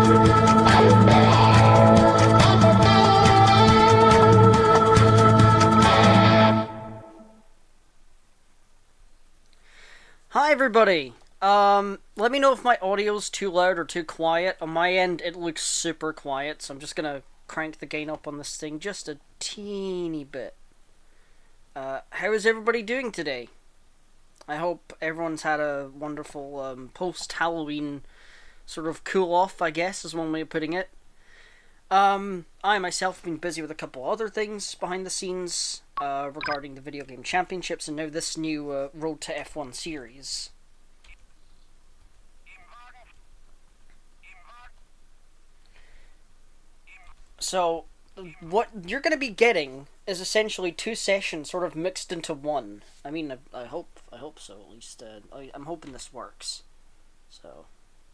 Hi everybody! Let me know if my audio's too loud or too quiet. On my end, it looks super quiet, so I'm just gonna crank the gain up on this thing just a teeny bit. How is everybody doing today? I hope everyone's had a wonderful, post-Halloween sort of cool-off, I guess, is one way of putting it. I myself have been busy with a couple other things behind the scenes, regarding the video game championships and now this new, Road to F1 series. So, what you're going to be getting is essentially two sessions sort of mixed into one. I mean, I hope so, at least. I'm hoping this works. So,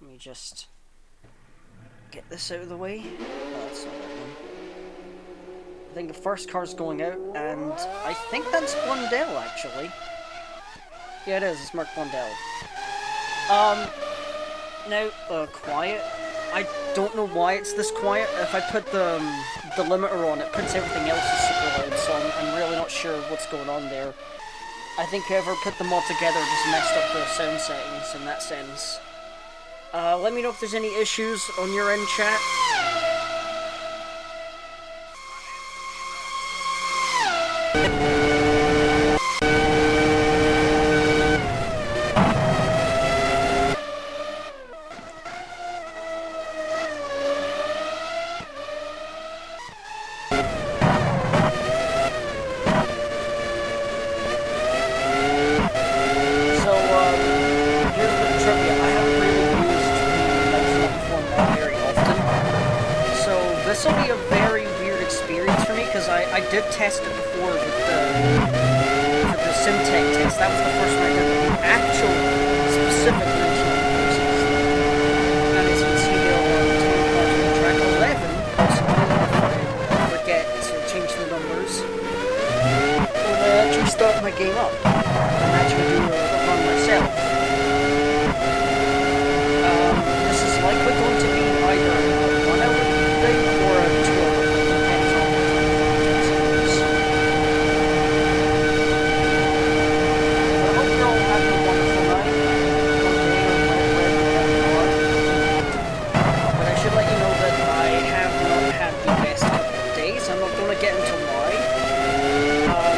let me just get this out of the way. Oh, that's not that one. I think the first car's going out, and I think that's Blundell, actually. Yeah, it is. It's Mark Blundell. Now, quiet. I don't know why it's this quiet. If I put the limiter on, it puts everything else as super loud, so I'm really not sure what's going on there. I think whoever put them all together just messed up the sound settings in that sense. Let me know if there's any issues on your end, chat. I did test it before with the SimTech test. That was the first one I did with the actual specific mention of courses. And as you can see, there are 10 parts on track 11. Possibly, if I forget to change the numbers, when I actually start my game up and actually do a run myself. This is likely going to be either a 1 hour thing or a 2 hour thing. Get into why.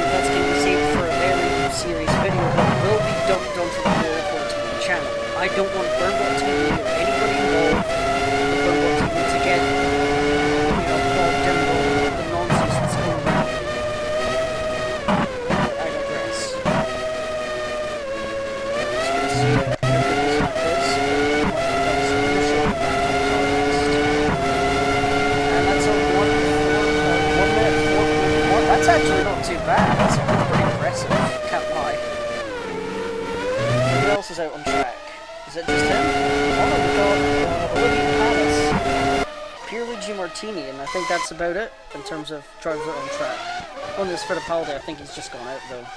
That's going to be saved for a very serious video that will be dumped onto the Ricard TV channel. I don't want Burnbot TV or anybody involved with Burnbot TV to get, bogged down with the nonsense that's going around. But I digress. Just going to see how good this map is. And that's a 1 minute 4.1. That's actually not too bad. That's pretty impressive. Can't lie. Who else is out on track? Is it just him? Oh no, we've got Olivia Palace, Pierluigi G. Martini, and I think that's about it in terms of drivers out on track. On this Fittipaldi, I think he's just gone out though.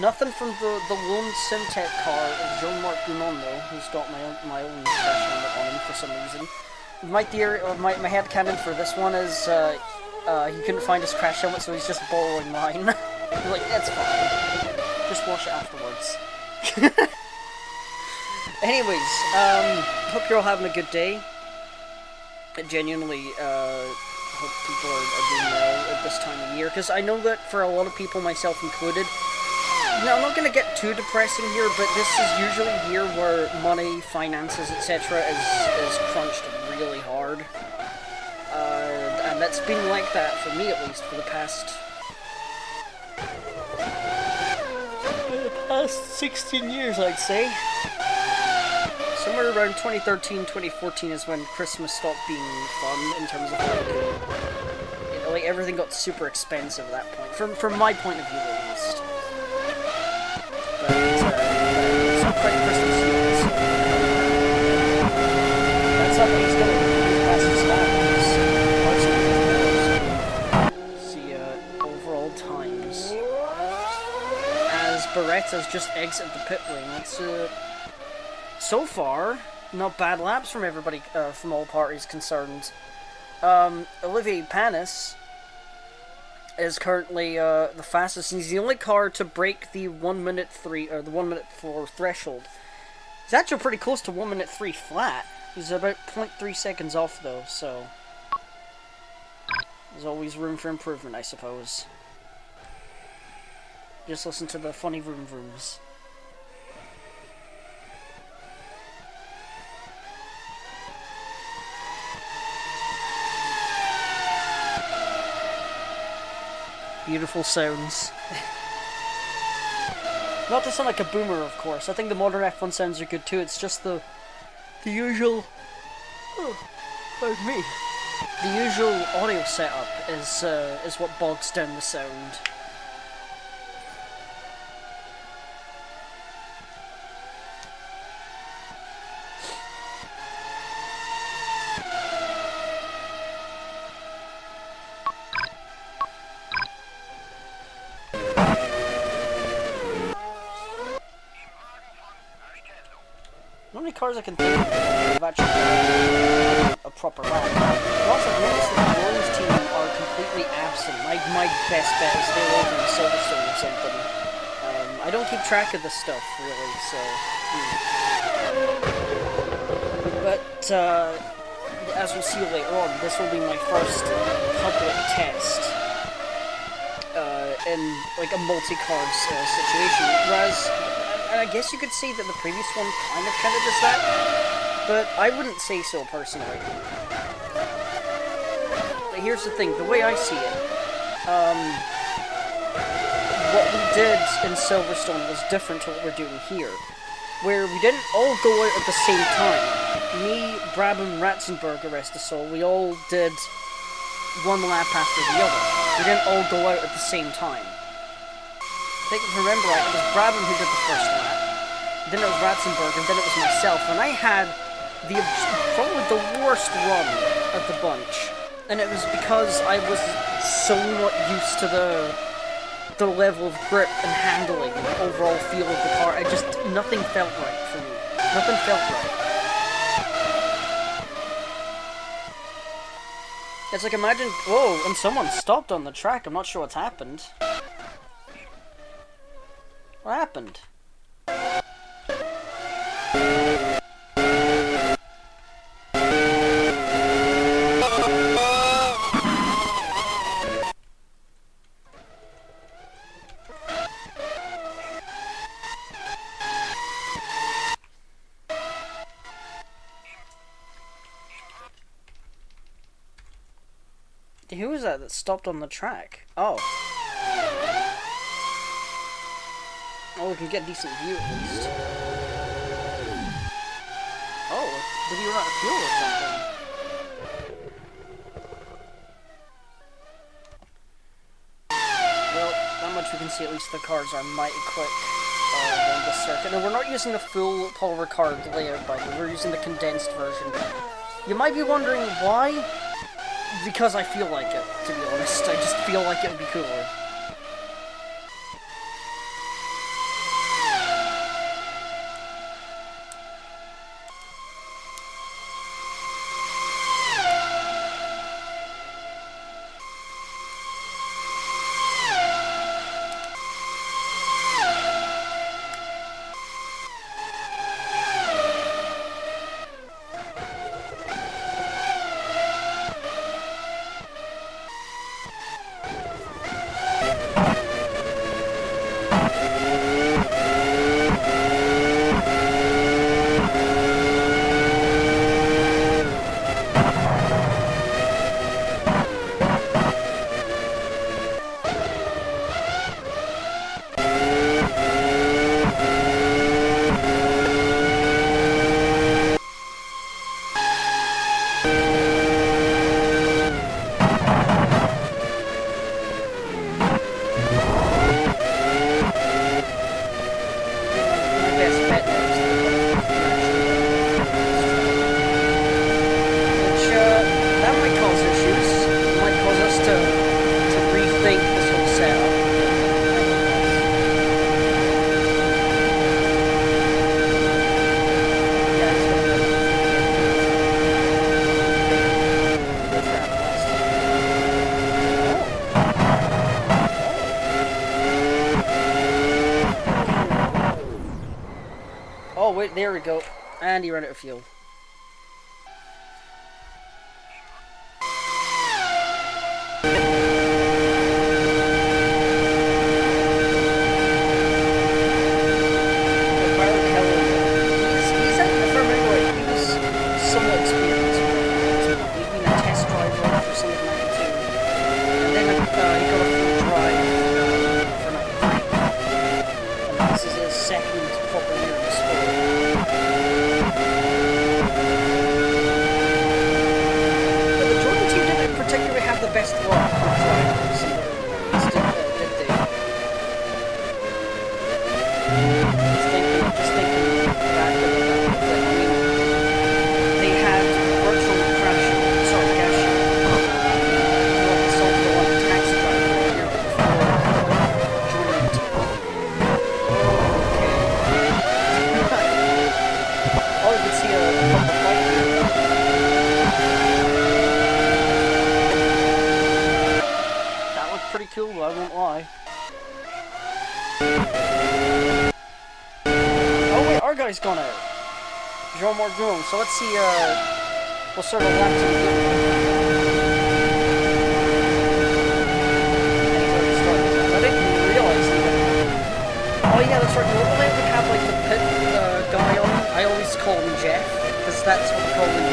Nothing from the lone SimTech car is Jean-Marc Gounon though, who's got my own crash helmet on him for some reason. My theory, or my headcanon for this one is, he couldn't find his crash helmet, so he's just borrowing mine. Like, that's fine. Just wash it afterwards. Anyways, hope you're all having a good day. I genuinely, hope people are doing well at this time of year, because I know that for a lot of people, myself included, now, I'm not going to get too depressing here, but this is usually a year where money, finances, etc. is crunched really hard. And that's been like that, for me at least, for the past 16 years, I'd say. Somewhere around 2013, 2014 is when Christmas stopped being fun in terms of like everything got super expensive at that point, from my point of view at least. But it's not quite Christmas yet, so that's not what he's going to do past his lap. See, overall times. As Beretta's just exited the pit lane, let's, so far, not bad laps from everybody, from all parties concerned. Olivier Panis is currently the fastest, and he's the only car to break the 1 minute 3 or the 1 minute 4 threshold. He's actually pretty close to 1 minute 3 flat. He's about 0.3 seconds off though, so there's always room for improvement, I suppose. Just listen to the funny vroom vrooms. Beautiful sounds. Not to sound like a boomer, of course. I think the modern F1 sounds are good too. It's just the usual. Oh, pardon me. The usual audio setup is what bogs down the sound. How many cars I can think of have actually done a proper lap? Also, I've noticed that the Williams team are completely absent. My best bet is they're over in Silverstone or something. I don't keep track of this stuff, really, so... But, as we'll see later on, this will be my first public test in, like, a multi-cars situation, whereas... And I guess you could say that the previous one kind of counted as that, but I wouldn't say so personally. But here's the thing, the way I see it, what we did in Silverstone was different to what we're doing here, where we didn't all go out at the same time. Me, Brabham, Ratzenberger, rest of soul, we all did one lap after the other. We didn't all go out at the same time. I think if I remember right, it was Brabham who did the first lap, then it was Ratzenberger, and then it was myself, and I had probably the worst run of the bunch, and it was because I was so not used to the level of grip and handling and overall feel of the car. Nothing felt right for me. Nothing felt right. It's like, imagine, whoa, and someone stopped on the track. I'm not sure what's happened. What happened? Who was that stopped on the track? Oh. Oh, we can get a decent view at least. Oh, did he run out of fuel or something? Well, not much we can see. At least the cars are mighty quick on the circuit. And we're not using the full Paul Ricard layout, by the way. We're using the condensed version. You might be wondering why? Because I feel like it, to be honest. I just feel like it would be cooler. And he ran out of fuel. Cool, I won't lie. Oh wait, our guy's gone out. Jean Morgon. So let's see what sort of laps we do. I didn't realize even. Oh yeah, that's right. Normally we have like the pit guy on. I always call him Jeff, because that's what we call him in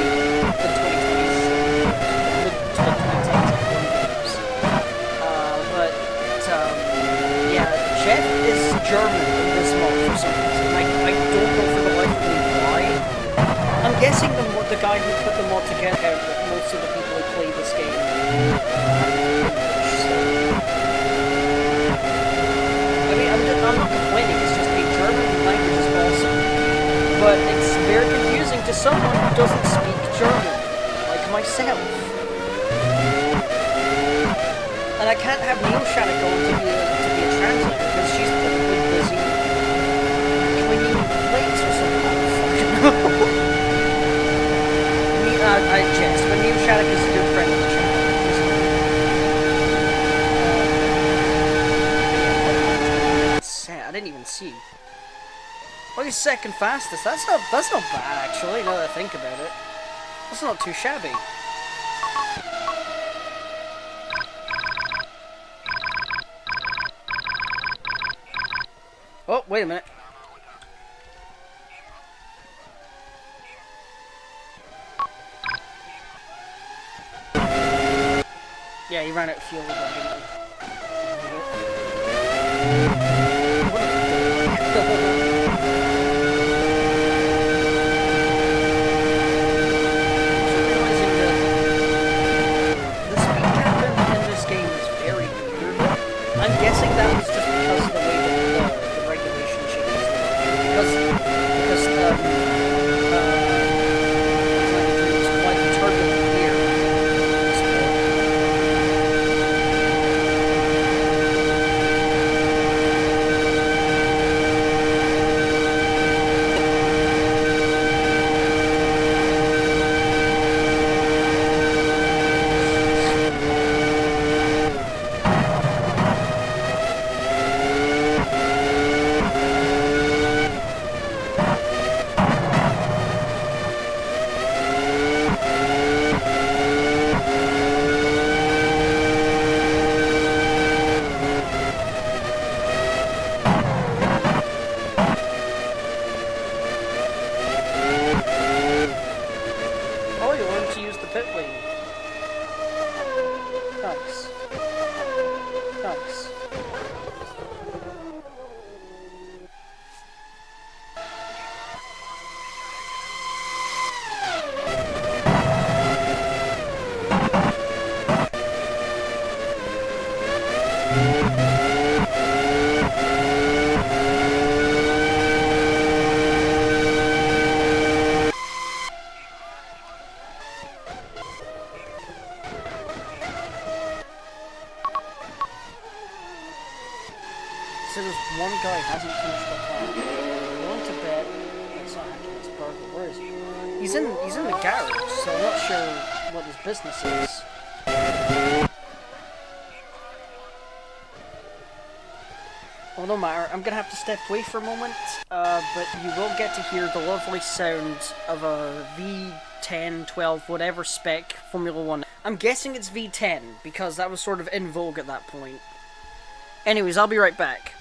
the 2020s. Jeff is German in this mod for some reason. I don't know for the life of me why. I'm guessing the guy who put the mod together, that most of the people who play this game English, so. I mean, I'm not complaining, it's just the German language is awesome. But it's very confusing to someone who doesn't speak German, like myself. And I can't have Neil Shattuck on to be a translator because she's probably busy cleaning plates or something. I don't fucking know. I jest, but Neil Shattuck is a good friend of the channel. It's sad. I didn't even see. Oh, he's second fastest. That's not bad actually. Now that I think about it, that's not too shabby. Oh, wait a minute. Yeah, he ran out of fuel again, didn't he? The speed cap in this game is very weird. I'm guessing that was just because of the way that because it's quite turbulent here. So there's one guy who hasn't finished the plan. I'm willing to bet that's not actually his burger. Where is he? He's in the garage, so I'm not sure what his business is. Well, no matter. I'm gonna have to step away for a moment, but you will get to hear the lovely sound of a V10, 12, whatever spec Formula 1. I'm guessing it's V10, because that was sort of in vogue at that point. Anyways, I'll be right back.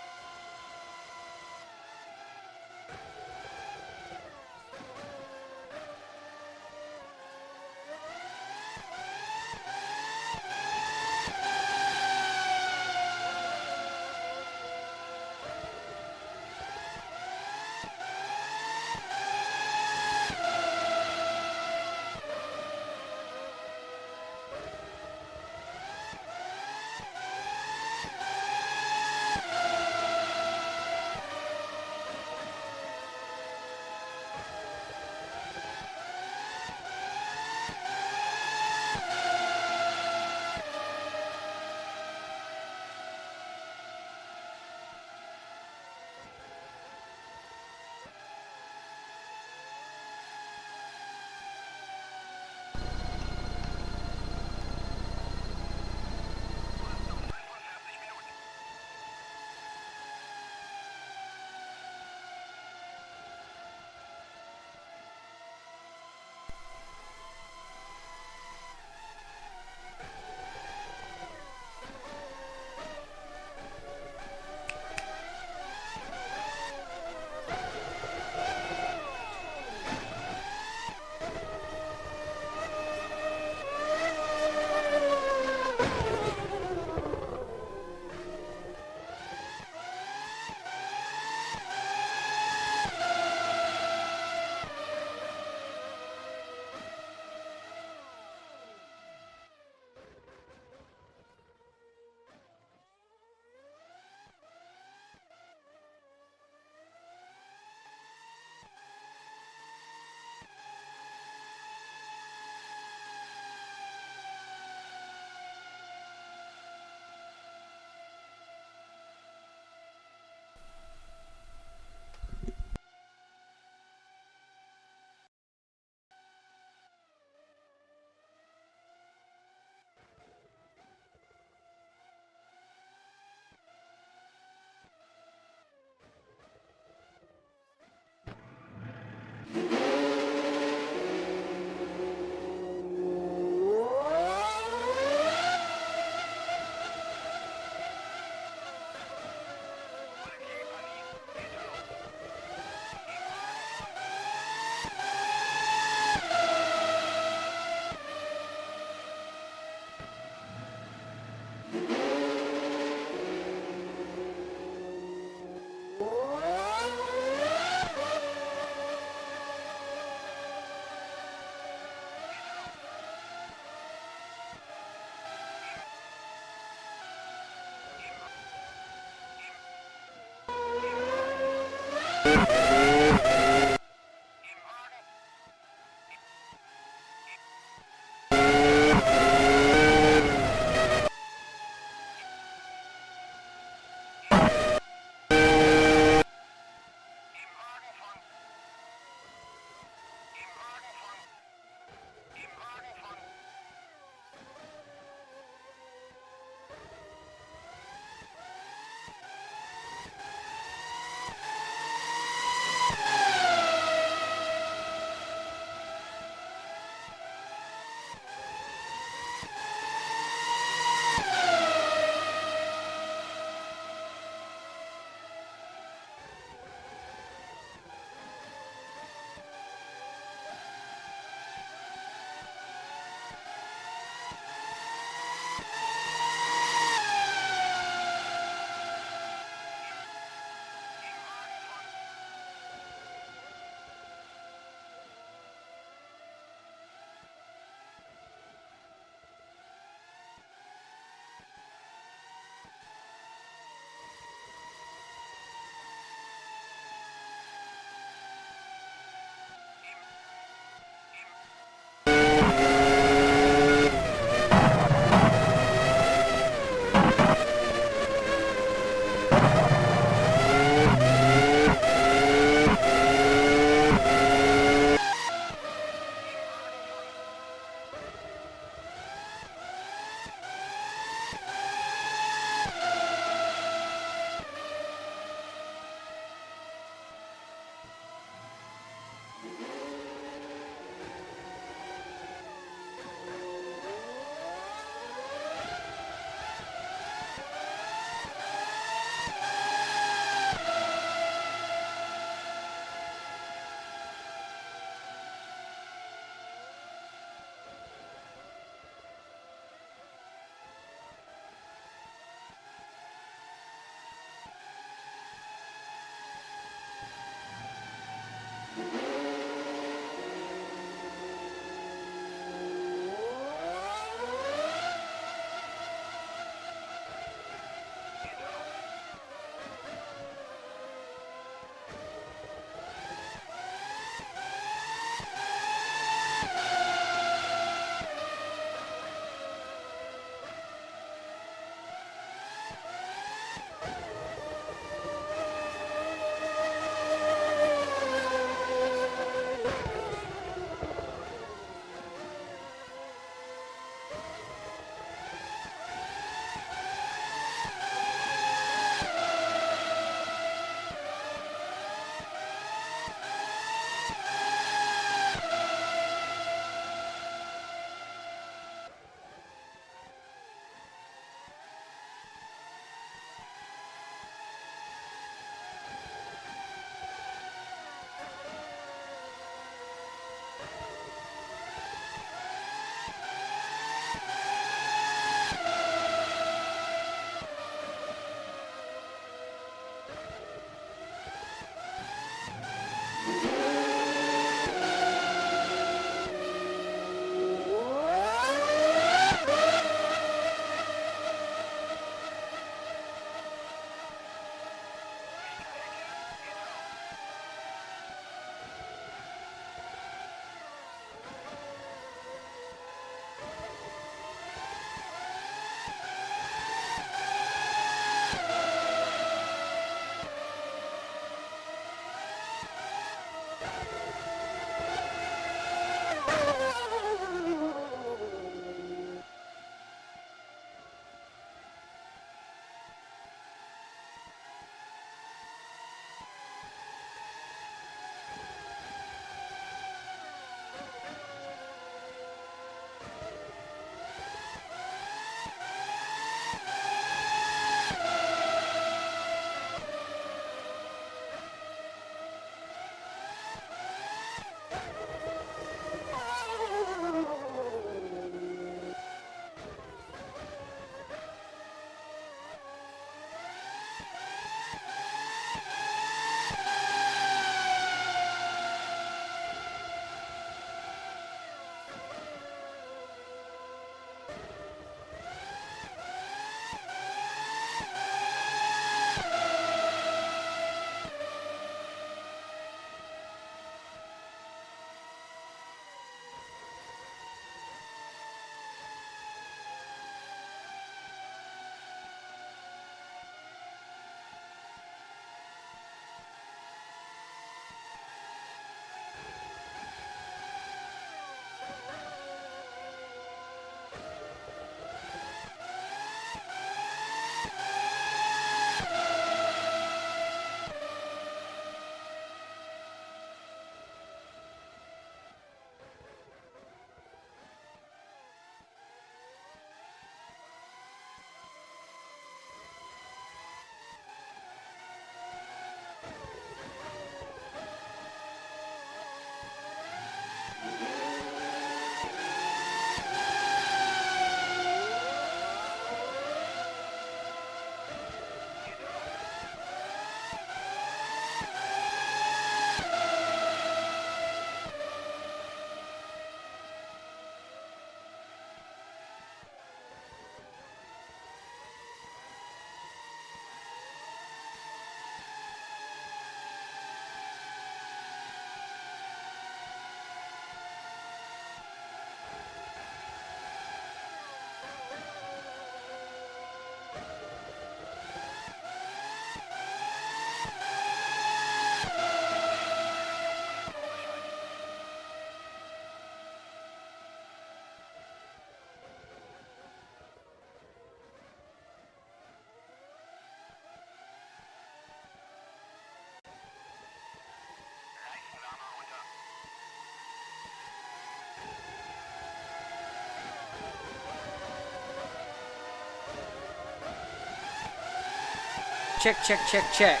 check, check, check, check.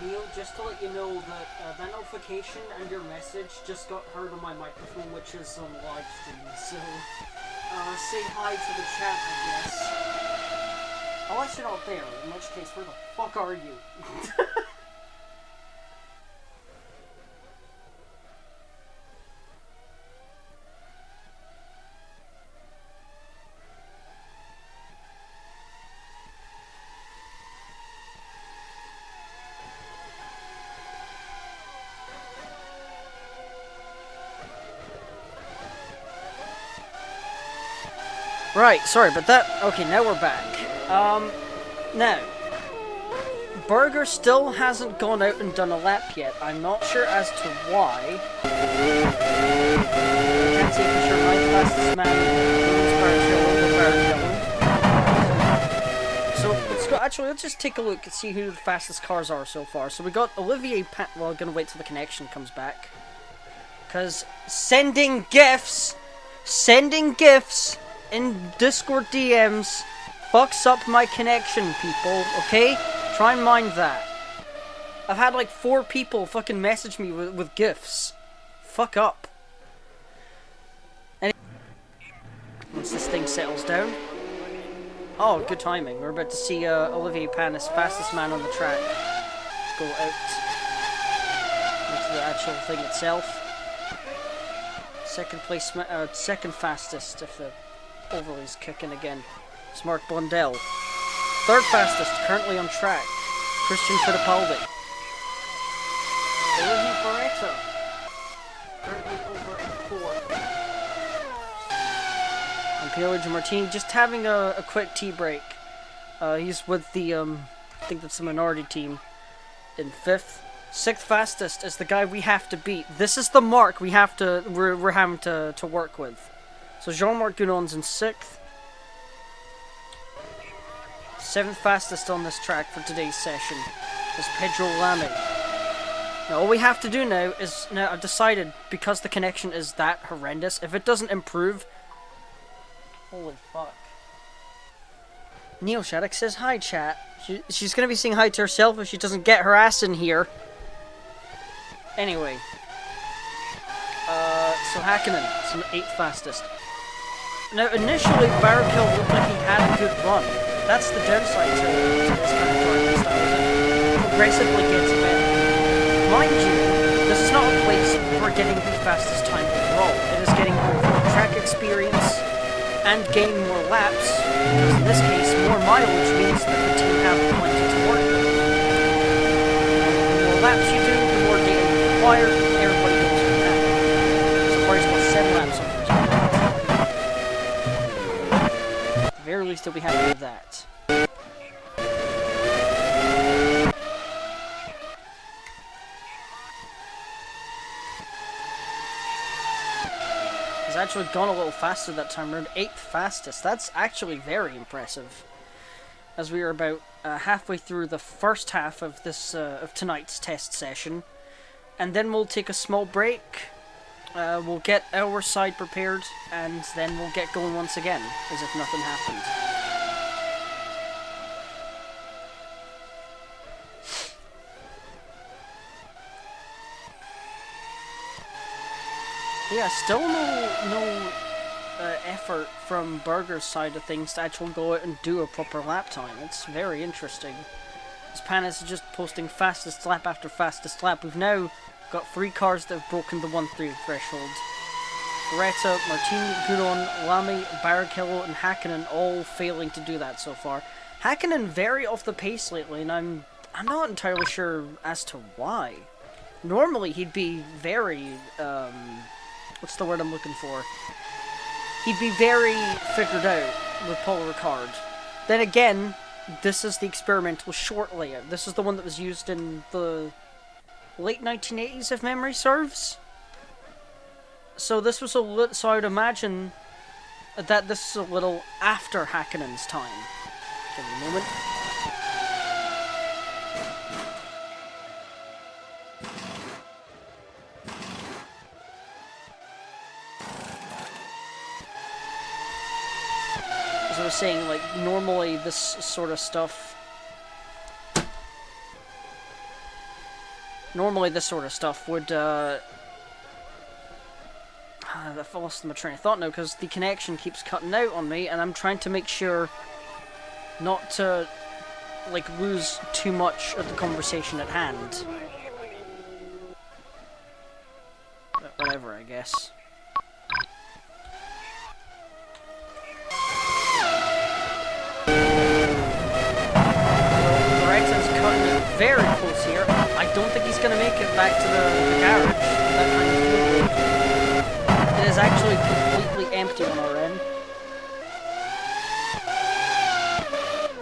Neil, just to let you know that that notification and your message just got heard on my microphone, which is on live stream, so say hi to the chat, I guess. Unless you're not there, in which case, where the fuck are you? Right, sorry, but that... Okay, now we're back. Now, Burger still hasn't gone out and done a lap yet. I'm not sure as to why. I can't say for sure. My fastest man is So, let's go... Actually, let's just take a look and see who the fastest cars are so far. So, we got Olivier Well, I'm gonna wait till the connection comes back. Because sending gifts in Discord DMs fucks up my connection, people, okay? Try and mind that. I've had like 4 people fucking message me with gifs. Fuck up. Once this thing settles down. Oh, good timing. We're about to see Olivier Panis, fastest man on the track. Let's go out into the actual thing itself. Second place, second fastest if the overlay's kicking again. It's Mark Blundell. Third fastest, currently on track. Christian Fittipaldi. Olivier Barreto. Currently over at 4th. And Piero Martini just having a quick tea break. He's with the, I think that's the minority team, in 5th. 6th fastest is the guy we have to beat. This is the mark we're having to work with. So Jean-Marc Gounon's in 6th. 7th fastest on this track for today's session is Pedro Lamy. Now all we have to do now is, I've decided, because the connection is that horrendous, if it doesn't improve... Holy fuck. Neil Shattuck says hi, chat. She's gonna be saying hi to herself if she doesn't get her ass in here. Anyway. So Hakkinen is the 8th fastest. Now, initially, Barrichello looked like he had a good run. That's the downside to this kind of driving style. It progressively gets better. Mind you, this is not a place for getting the fastest time overall. It is getting more track experience and gaining more laps, because in this case, more mileage means that the team have plenty to work with. The more laps you do, the more data you require, everybody goes from that. So far, he's got 7 laps on first. At the very least, he'll be happy with that. He's actually gone a little faster that time around. 8th fastest. That's actually very impressive. As we are about halfway through the first half of this of tonight's test session, and then we'll take a small break. We'll get our side prepared, and then we'll get going once again, as if nothing happened. Yeah, still no effort from Burger's side of things to actually go out and do a proper lap time. It's very interesting. As Panis is just posting fastest lap after fastest lap. We've now got 3 cars that have broken the 1-3 threshold. Beretta, Martini, Gounon, Lamy, Barrichello, and Hakkinen all failing to do that so far. Hakkinen very off the pace lately, and I'm not entirely sure as to why. Normally he'd be very what's the word I'm looking for? He'd be very figured out with Paul Ricard. Then again, this is the experimental short layout. This is the one that was used in the late 1980s, if memory serves. So this was a little. So I would imagine that this is a little after Hackenen's time. Give me a moment. As I was saying, like, normally this sort of stuff... Normally this sort of stuff would, I've lost my train of thought now, because the connection keeps cutting out on me, and I'm trying to make sure not to, like, lose too much of the conversation at hand. But whatever, I guess. Very close here. I don't think he's going to make it back to the garage. That kind of it is actually completely empty on our end.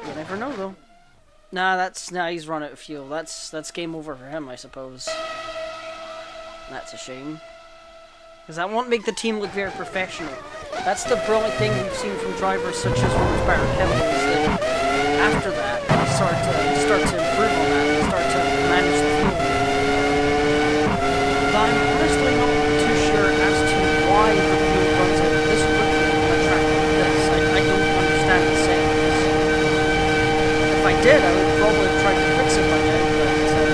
You never know, though. Nah, he's run out of fuel. That's game over for him, I suppose. That's a shame. Because that won't make the team look very professional. That's the brilliant thing we've seen from drivers such as Ricard is that after that, they start to improve on that and start to manage the fuel. But I'm honestly not too sure as to why the fuel runs out this quickly on a track like this. I don't understand the settings. If I did, I would probably try to fix it by now, but I don't.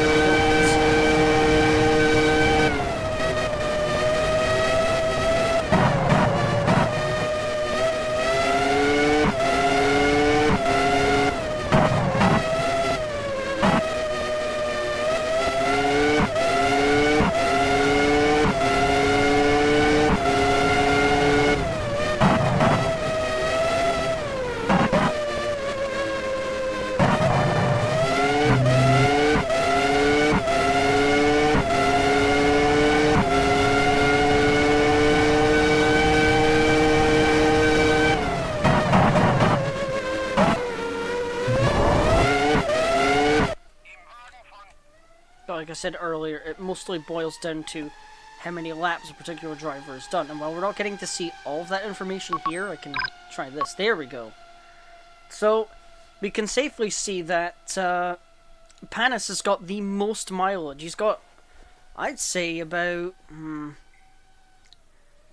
Like I said earlier, it mostly boils down to how many laps a particular driver has done. And while we're not getting to see all of that information here, I can try this. There we go. So, we can safely see that Panis has got the most mileage. He's got, I'd say, about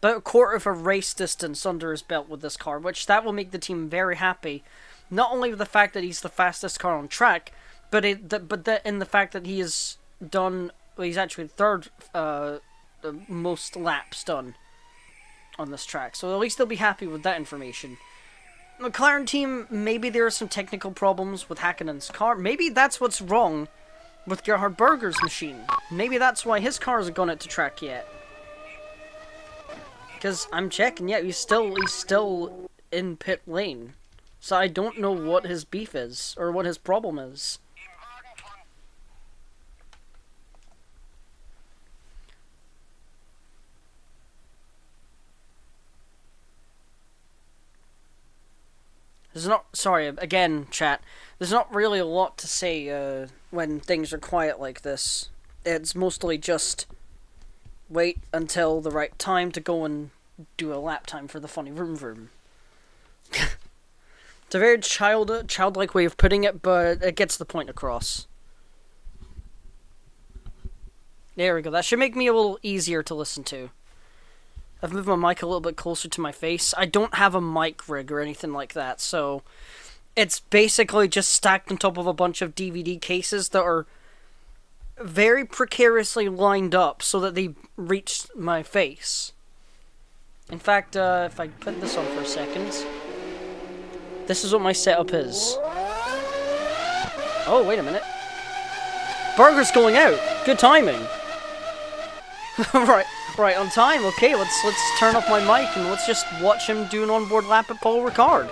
a quarter of a race distance under his belt with this car, which that will make the team very happy. Not only with the fact that he's the fastest car on track, but in the fact that he is done. Well, he's actually third the most laps done on this track, so at least they'll be happy with that information. McLaren team, maybe there are some technical problems with Hackenen's car. Maybe that's what's wrong with Gerhard Berger's machine. Maybe that's why his car hasn't gone out to track yet. Because I'm checking, yeah, he's still in pit lane. So I don't know what his beef is, or what his problem is. There's not, sorry, again, chat, there's not really a lot to say when things are quiet like this. It's mostly just wait until the right time to go and do a lap time for the funny vroom vroom. It's a very childlike way of putting it, but it gets the point across. There we go, that should make me a little easier to listen to. I've moved my mic a little bit closer to my face. I don't have a mic rig or anything like that, so it's basically just stacked on top of a bunch of DVD cases that are very precariously lined up so that they reach my face. In fact, if I put this on for a second, this is what my setup is. Oh, wait a minute. Burger's going out. Good timing. Right, on time. Okay, let's turn off my mic and let's just watch him do an onboard lap at Paul Ricard.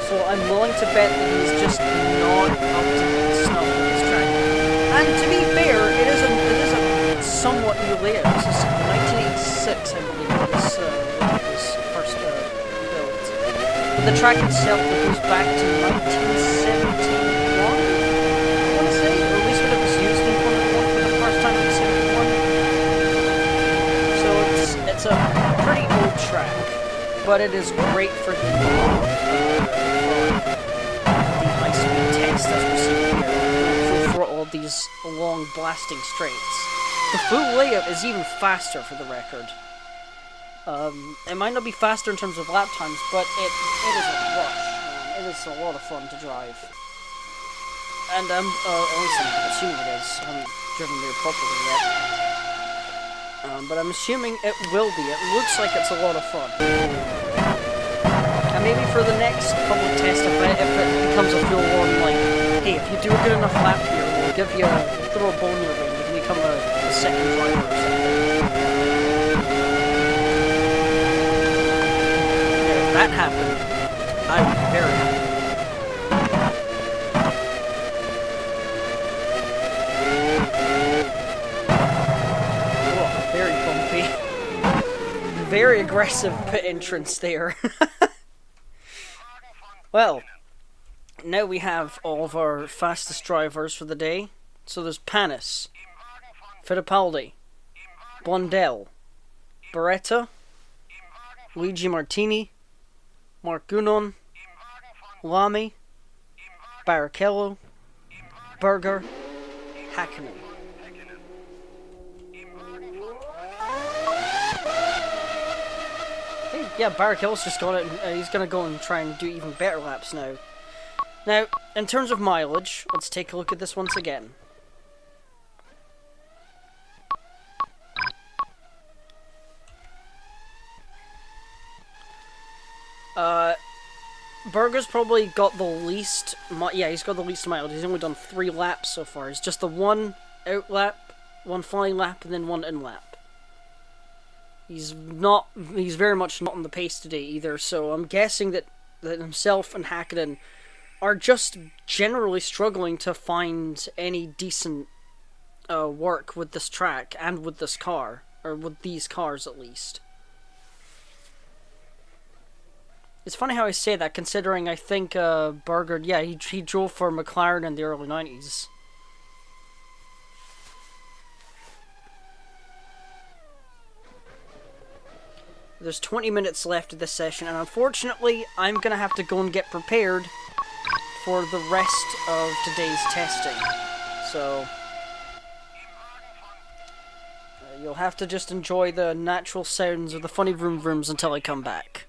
So I'm willing to bet that he's just not up to snuff with this track. And to be fair, it is a somewhat new layout. This is 1986, I believe, was first built. But the track itself goes back to 1971, I want to say, or at least when it was used in Formula 1 for the first time in 71. So it's a pretty old track, but it is great for the high-speed test as we're seeing here, for all these long blasting straights. The full layout is even faster, for the record. It might not be faster in terms of lap times, but it is a rush. It is a lot of fun to drive. And at least I'm assuming it is. I haven't driven there properly yet. But I'm assuming it will be. It looks like it's a lot of fun. And maybe for the next public test, if it becomes a full-on, like, hey, if you do a good enough lap here, we'll give you throw a bone in your ring, you can become a second driver or something. Yeah, if that happened, I would be very happy. Oh, very bumpy. Very aggressive pit entrance there. Well, now we have all of our fastest drivers for the day. So there's Panis, Fittipaldi, Blundell, Beretta, Luigi Martini, Mark Gunon, Lamy, Barrichello, Berger, Hakkinen. Yeah, Barrichello's just got it. He's going to go and try and do even better laps now. Now, in terms of mileage, let's take a look at this once again. Berger's probably got the least. Yeah, he's got the least mileage. He's only done 3 laps so far. It's just the 1 out lap, 1 flying lap, and then 1 in lap. He's very much not on the pace today either, so I'm guessing that himself and Hakkinen are just generally struggling to find any decent work with this track and with this car, or with these cars at least. It's funny how I say that, considering I think Berger, yeah, he drove for McLaren in the early 90s. There's 20 minutes left of this session, and unfortunately, I'm going to have to go and get prepared for the rest of today's testing. So, you'll have to just enjoy the natural sounds of the funny vroom vrooms until I come back.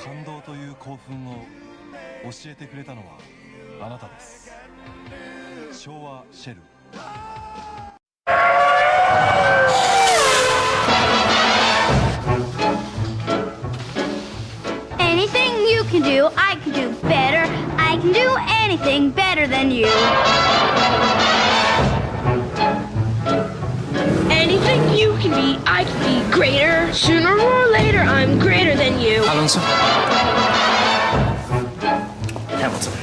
感動という興奮を教えてくれたのはあなたです。昭和シェル。Anything you can do, I can do better. I can do anything better than you. Anything you can be, I can be greater. Sooner or later, I'm greater than you. Alonso. Hamilton.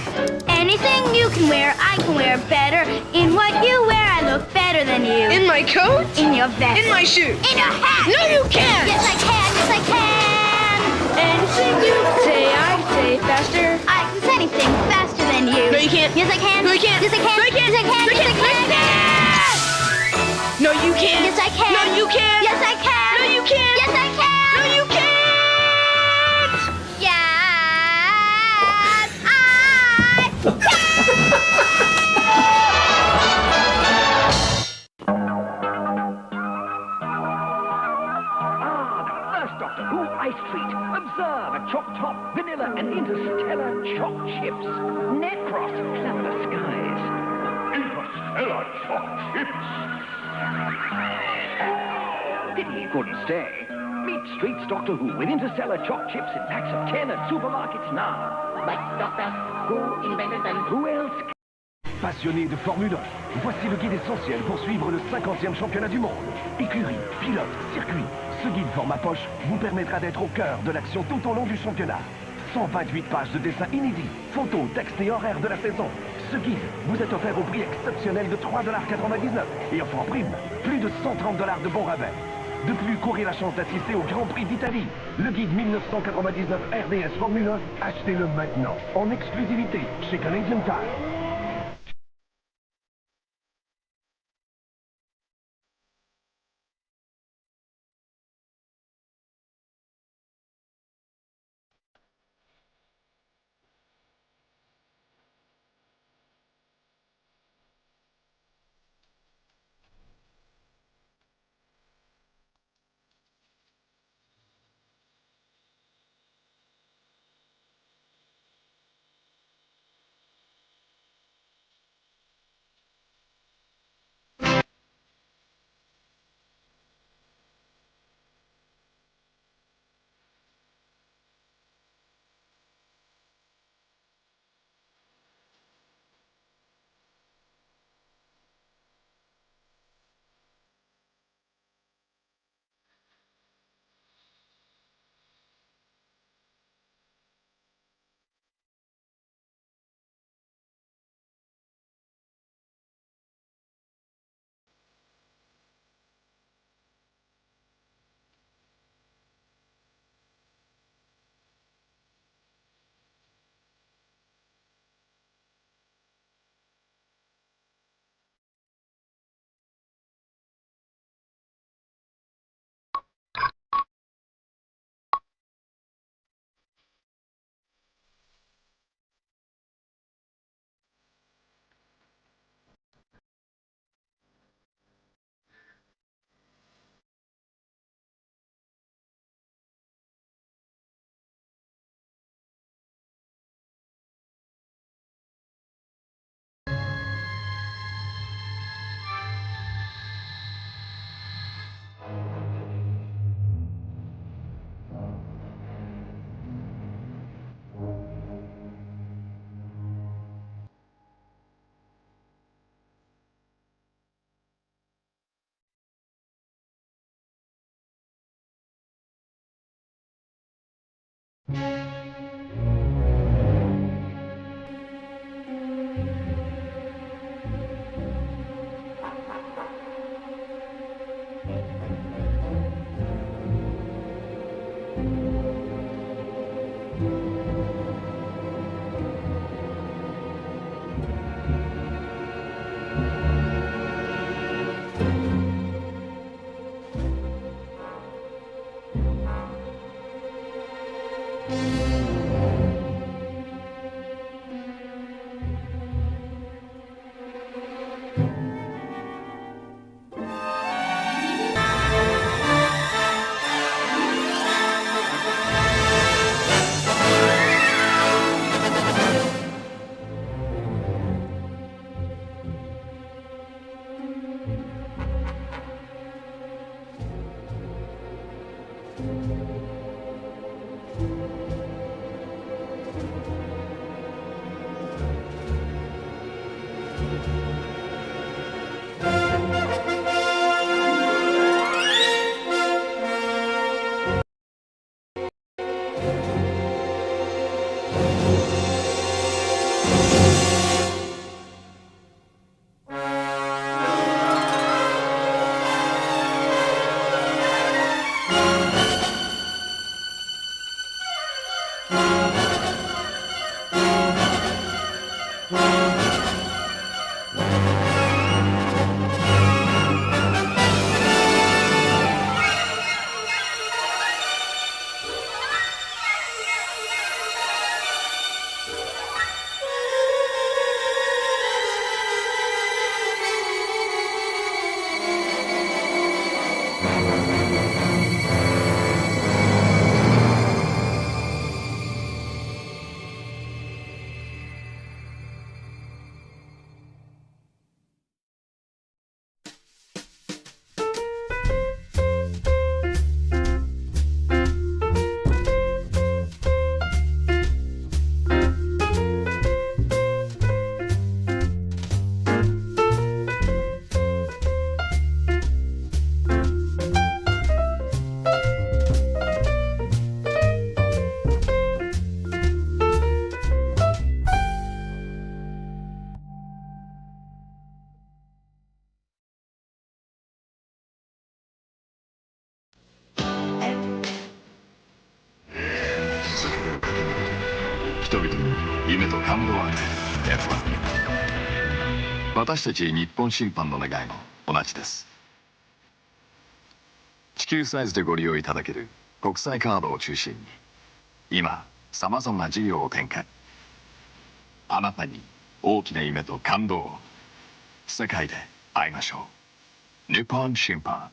Anything you can wear, I can wear better. In what you wear, I look better than you. In my coat? In your vest. In my shoes? In your hat. No, you can't! Yes, I can. Yes, I can. Anything you say, I can say faster. I can say anything faster than you. No, you can't. Yes, I can. No, you can't. Yes, I can. No, you can't. Yes, I can. No, you Yes, I can't. can. No, you can't. Yes, I can. No, you can't. Yes, I can. No, you can't. Yes, I can. No, you can't. Yes, First Doctor Who ice treat. Observe a choc top, vanilla, and interstellar choc chips. Necros, cloudless skies. Interstellar choc chips. Pity he couldn't stay. Meet Streets Doctor Who with interstellar choc chips in packs of 10 at supermarkets now. But Doctor Who invented them. Who else? Passionné de Formule 1, voici le guide essentiel pour suivre le 50e championnat du monde. Écurie, pilote, circuit. Ce guide format poche vous permettra d'être au cœur de l'action tout au long du championnat. 128 pages de dessins inédits, photos, textes et horaires de la saison. Ce guide vous est offert au prix exceptionnel de 3,99 $ et offre en prime plus de 130 $ de bons rabais. De plus, courez la chance d'assister au Grand Prix d'Italie. Le guide 1999 RDS Formule 1, achetez-le maintenant, en exclusivité chez Canadian Tire. 人々に夢と感動を与える F1。 私たち日本審判の願いも同じです。地球サイズでご利用いただける国際カードを中心に今さまざまな事業を展開。あなたに大きな夢と感動を世界で会いましょう。日本審判。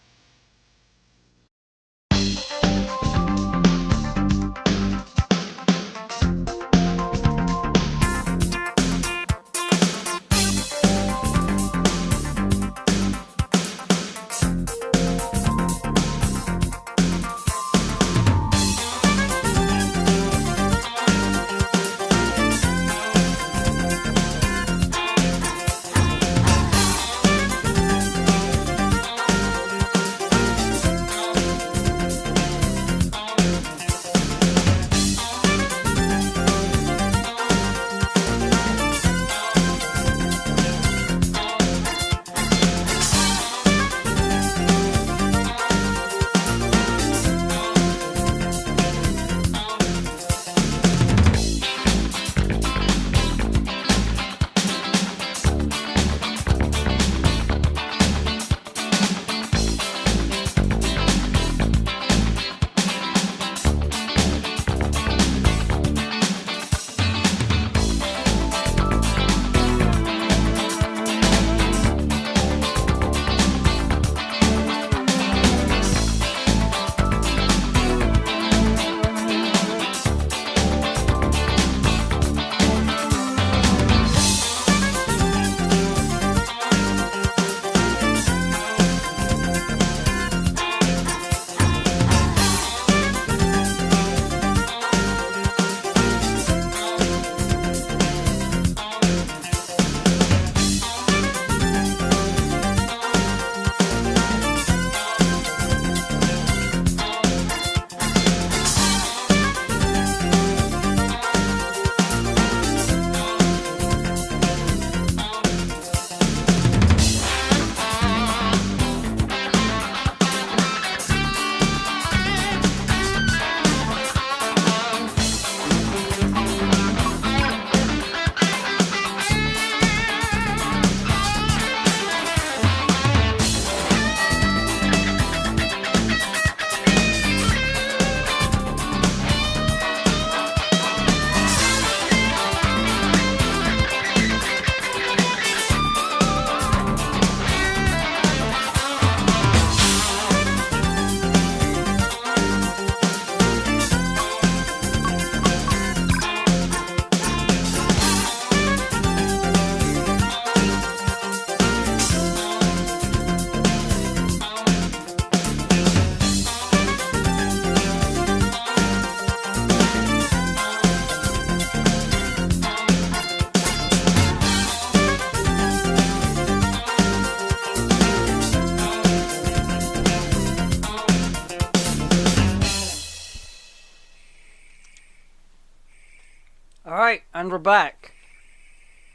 Alright, and we're back.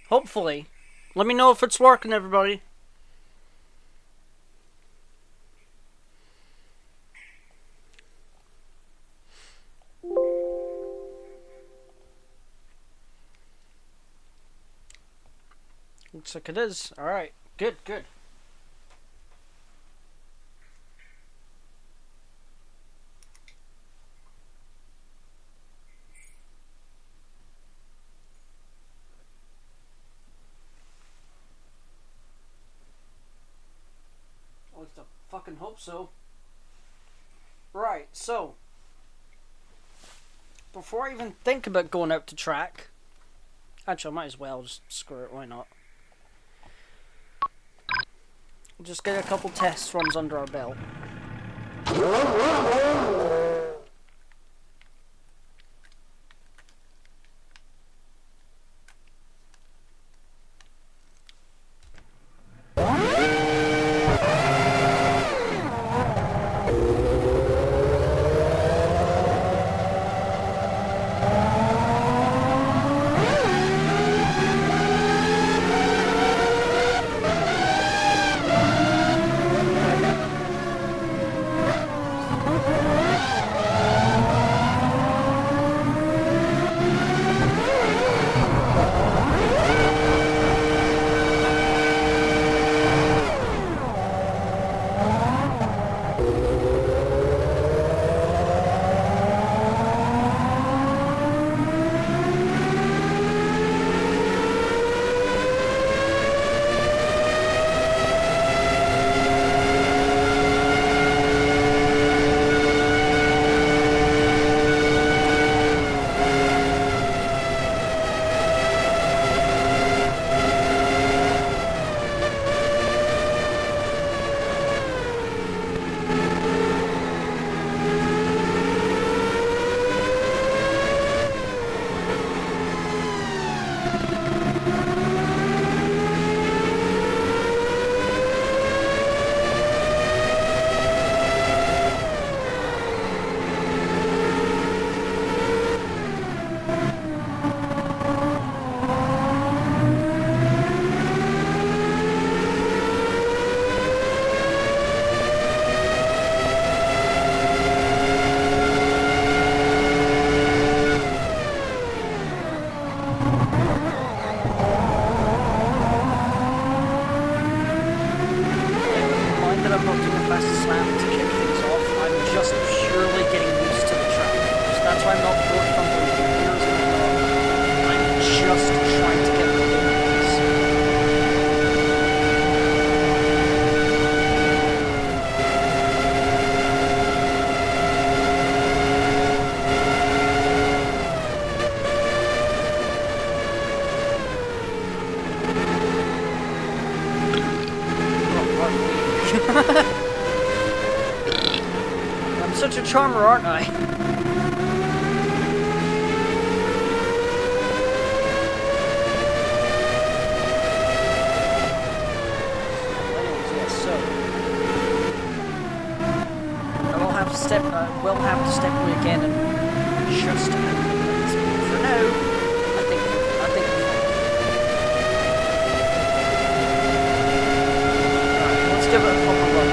Hopefully. Let me know if it's working, everybody. Looks like it is. Alright, good, good. At least I fucking hope so. Right, so before I even think about going out to track, actually I might as well just screw it, why not? We'll just get a couple test runs under our belt. I'm such a charmer, aren't I? Anyways, yes, so I will have to step away again and just for now. I think right, let's give it a proper run.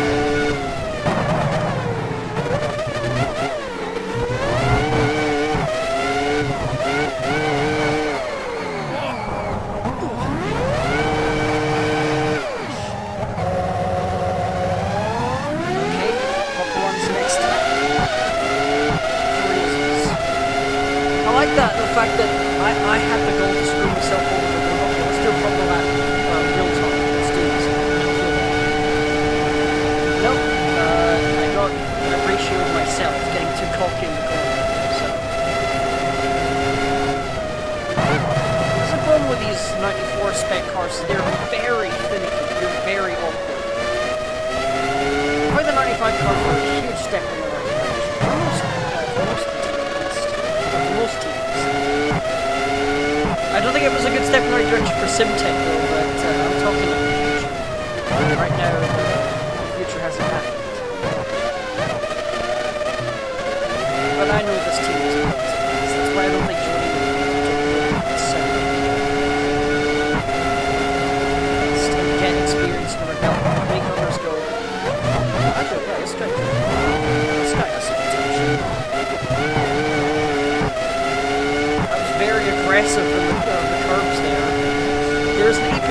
The fact that I had the goal to screw myself over the robot, but let's do a proper lap real time. Let's do this. Nope. I got a ratio of myself getting too cocky in the corner. So there's a problem with these 94 spec cars. They're very finicky. They're very awkward. Probably the 95 cars are a huge step in the right direction. Most teams. I don't think it was a good step in the right direction for SimTech though, but I'm talking about the future. Right now, the future hasn't happened. But I know this team is good. That's why I don't think Jordan will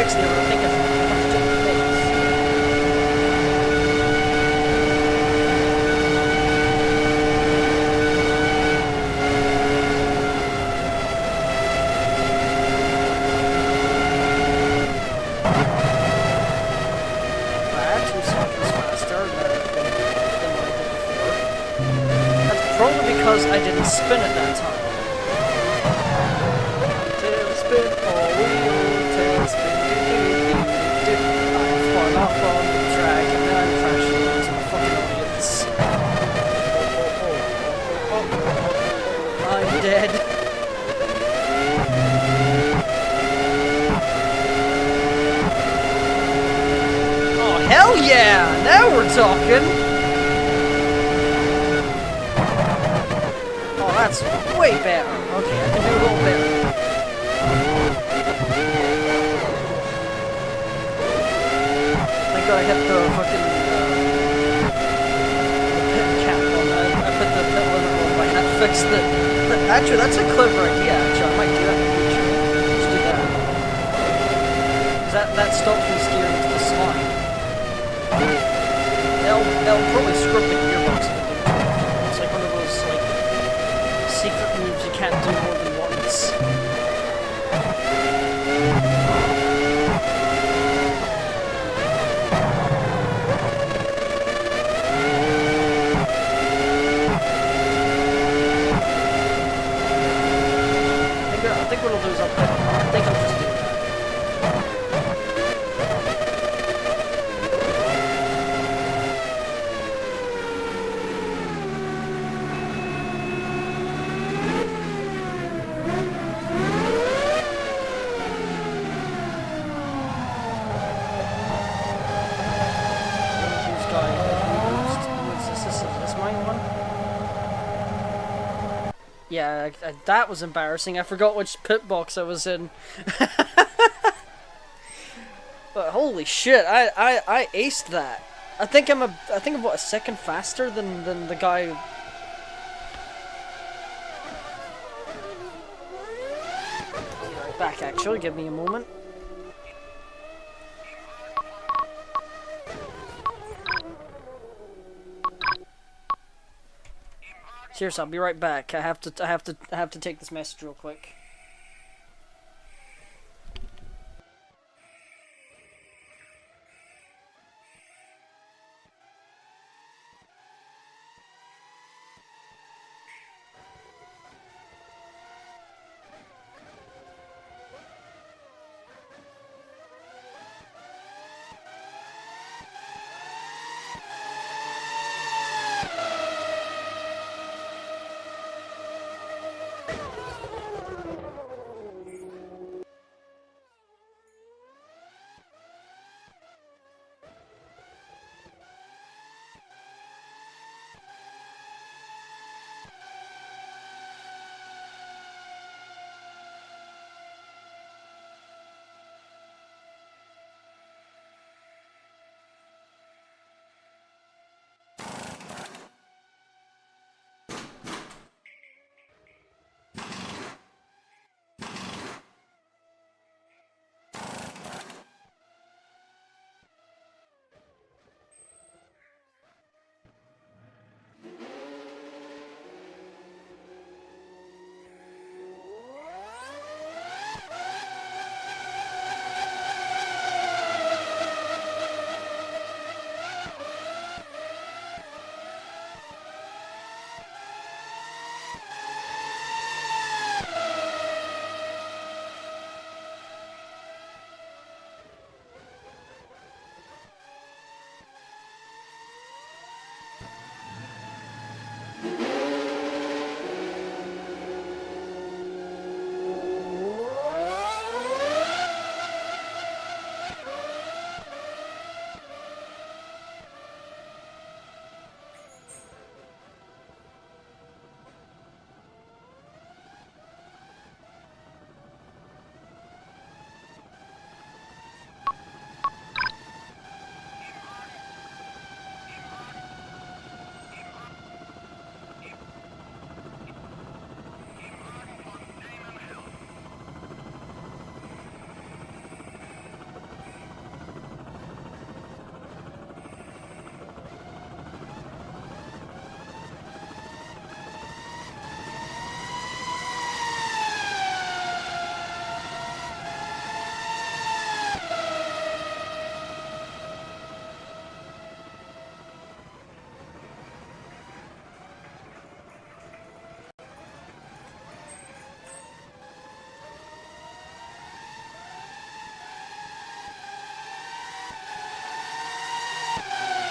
fix the error, I think I punched it in the face. I actually saw this faster than what I did before. That's probably because I didn't spin it that time. Tailspin, all wheel, tailspin, do-do-do-do-do. I've fallen off on the track and now I'm crashing into the fucking audience. I'm dead. Oh, hell yeah! Now we're talking! Oh, that's way better. Okay, I can do a little better. Thank God I hit the fucking the pit cap on that. I put the pit limit on by that fixed it. Actually, that's a clever idea, actually. I might do that in the future. Let's do that. 'Cause that stops me steering to the slime. That'll probably script the gearbox if I do it. It's like one of those, like, secret moves you can't do more than once. I think what I'll do is I think I'll just do that. Who's guy? Who is this? Is this my one? Yeah, that was embarrassing. I forgot which pit box I was in. But holy shit, I aced that. I think I'm what, a second faster than the guy. I'll be right back. Actually, give me a moment. Seriously, I'll be right back. I have to take this message real quick.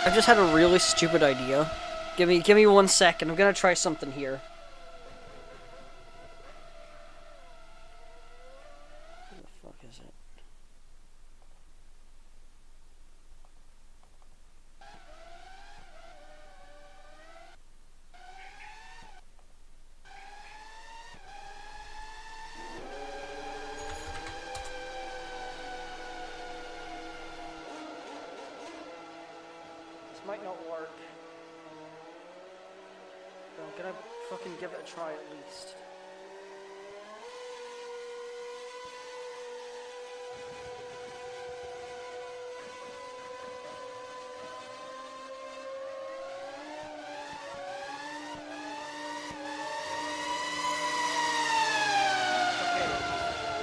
I just had a really stupid idea. Give me 1 second. I'm gonna try something here. Where the fuck is it? This might not work. But I'm gonna fucking give it a try at least.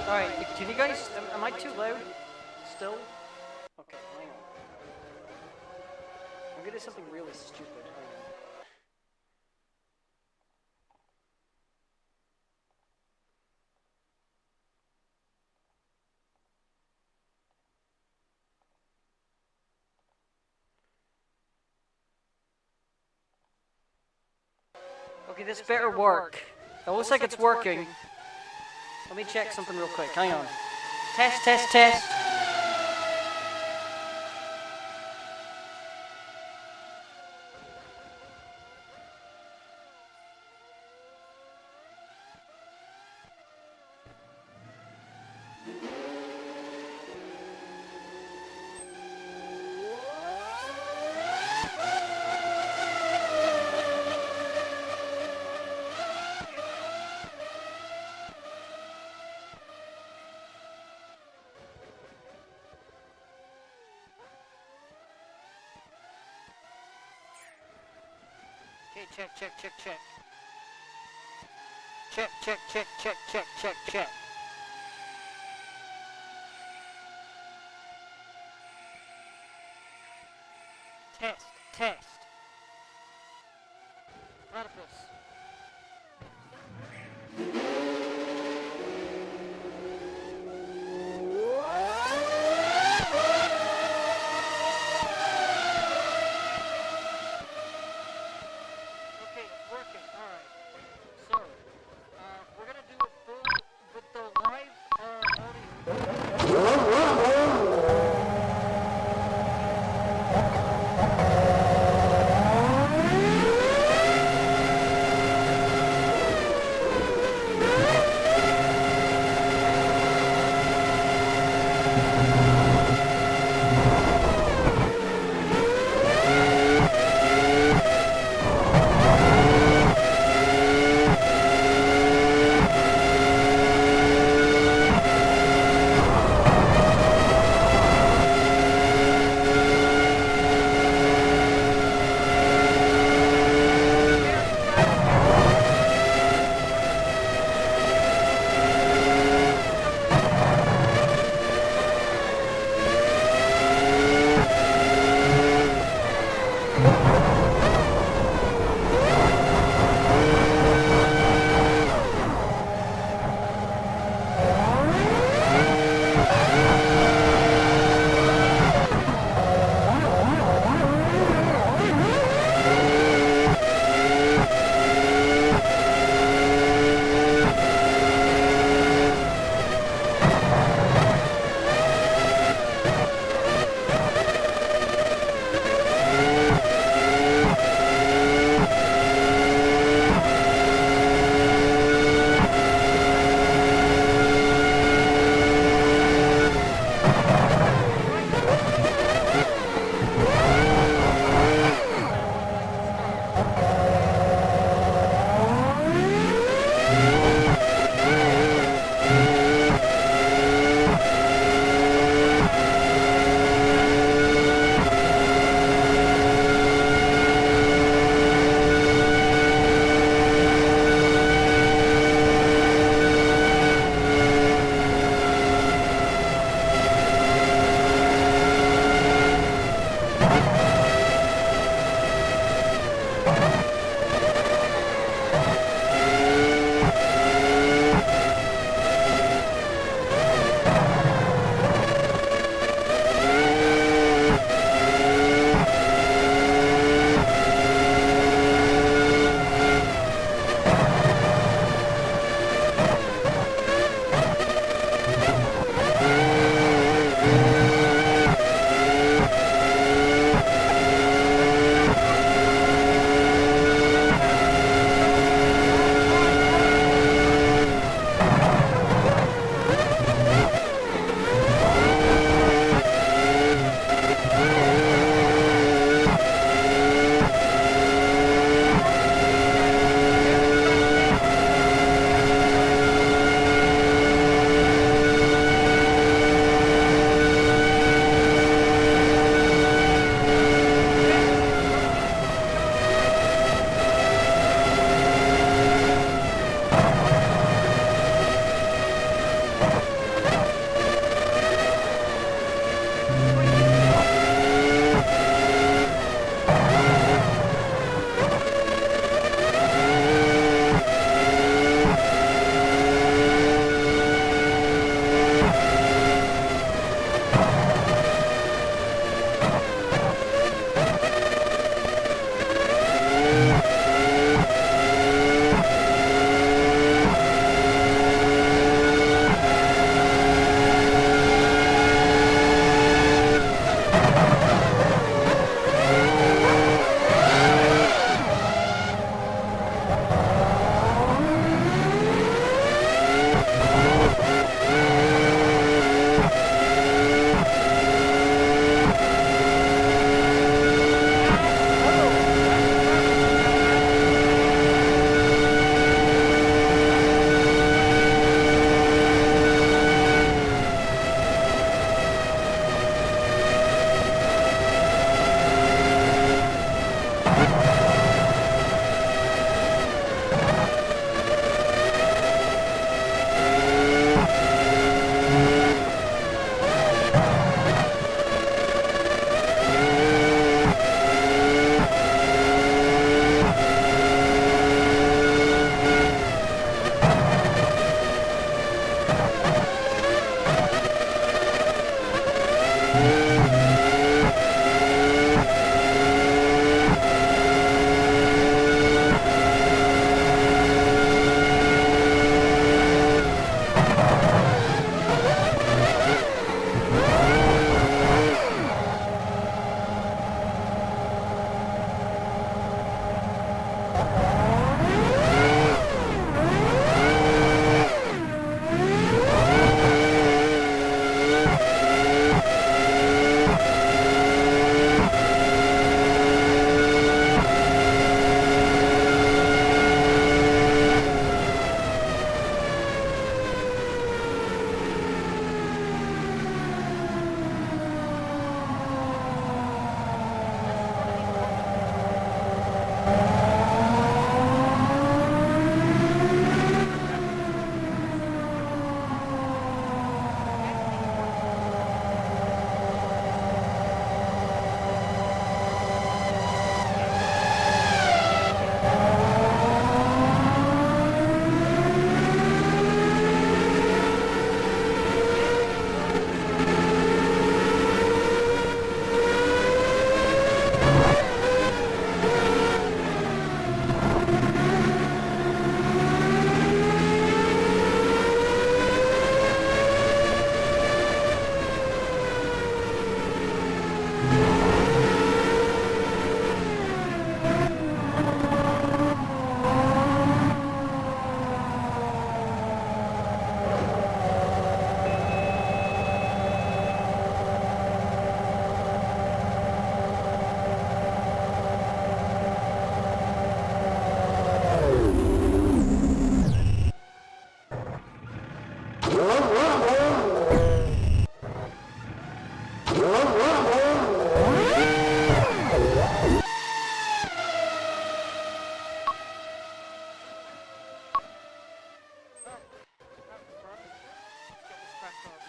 Alright, can you guys... Am I too loud? Still? Okay, hang on. I'm gonna do something really stupid. Hang on. Okay, this better work. It looks like it's working. Let me check something real quick. Hang on. Test, test, test. Okay, check, check, check, check. Check, check, check, check, check, check, check. Test, test. Platypus. Okay, it's working. Alright. So, we're gonna do it full with the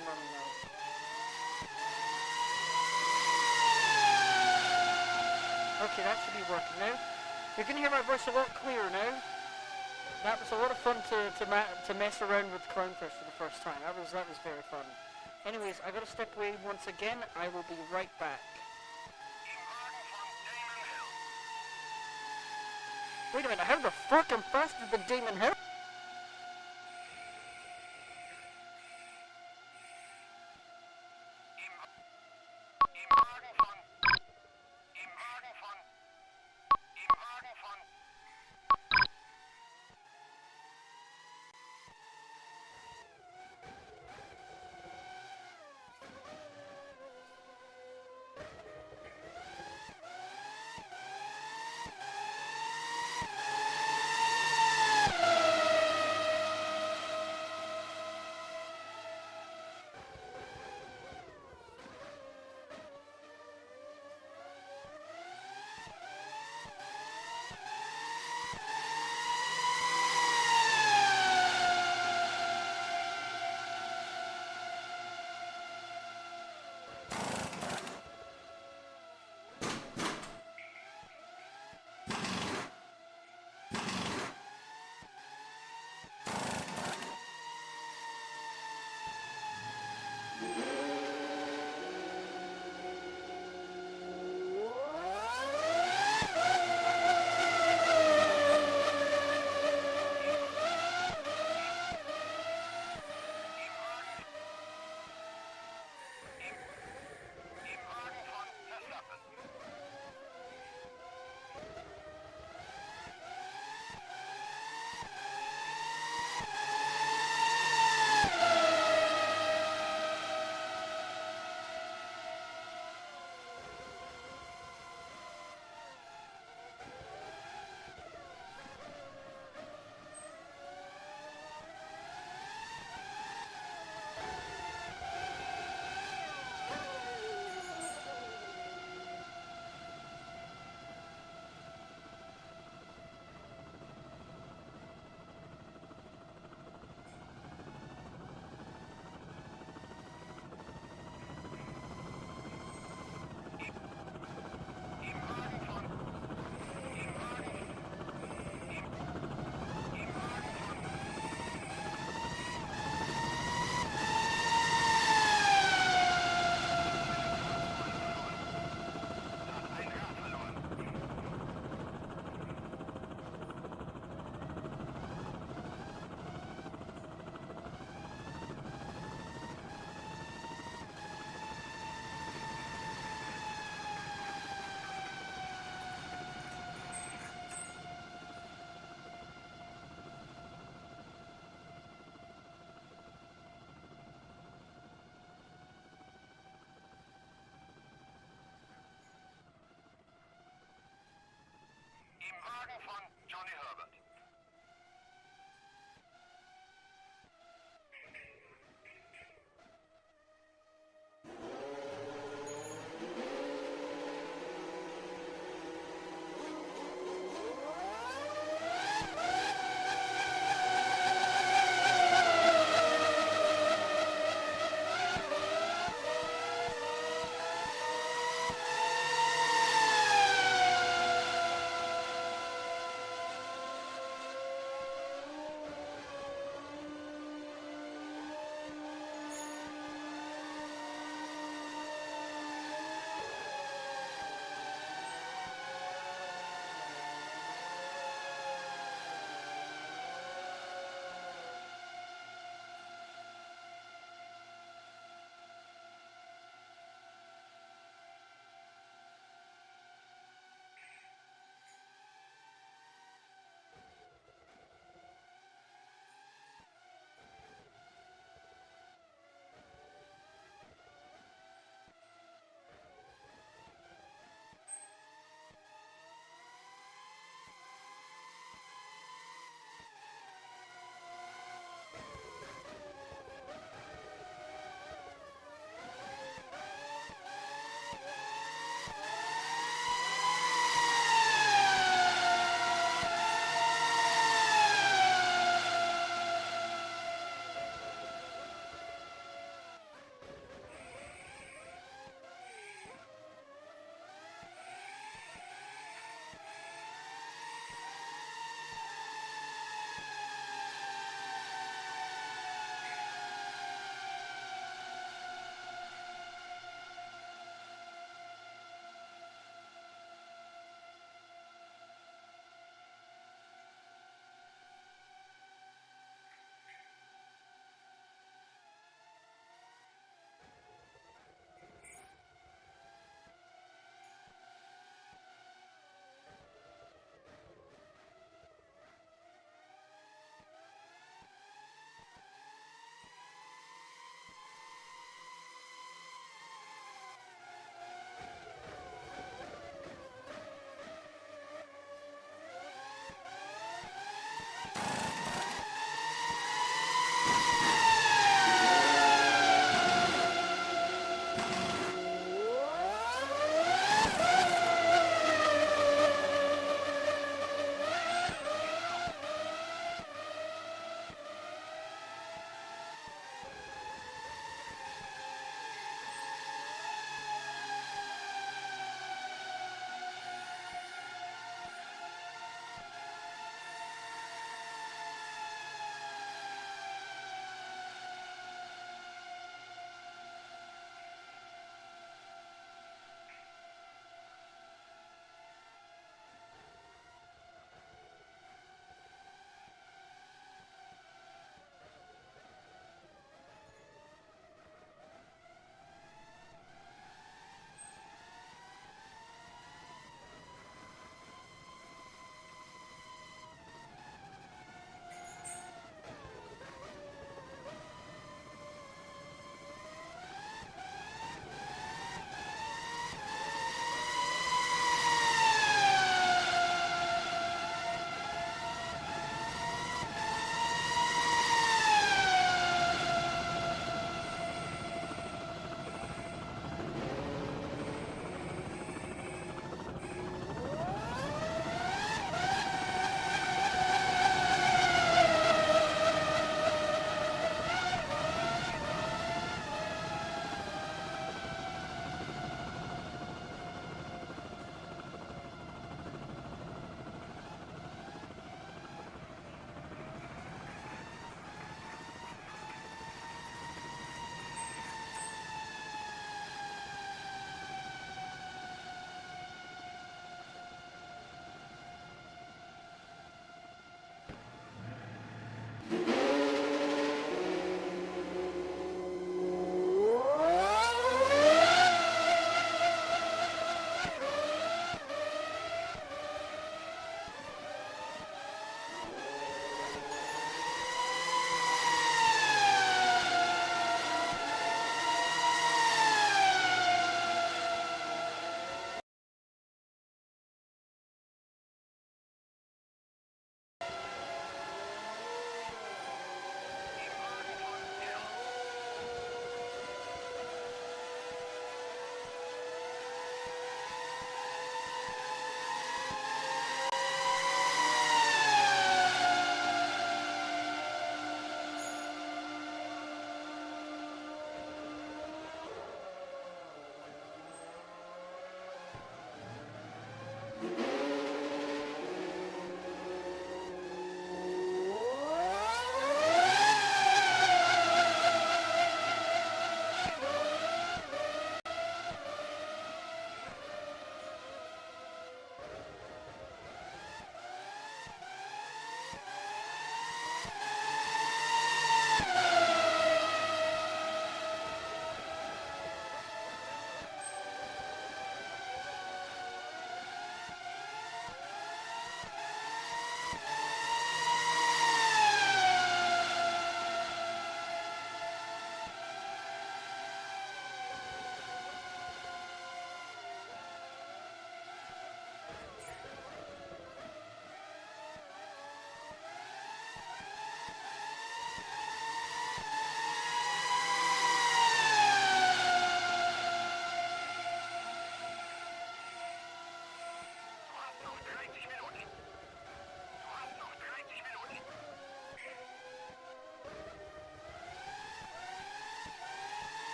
No, no, no. Okay, that should be working now. You can hear my voice a lot clearer now. That was a lot of fun to mess around with Clownfish for the first time. That was very fun. Anyways, I gotta step away once again. I will be right back. Wait a minute, how the fuck am faster than Damon Hill?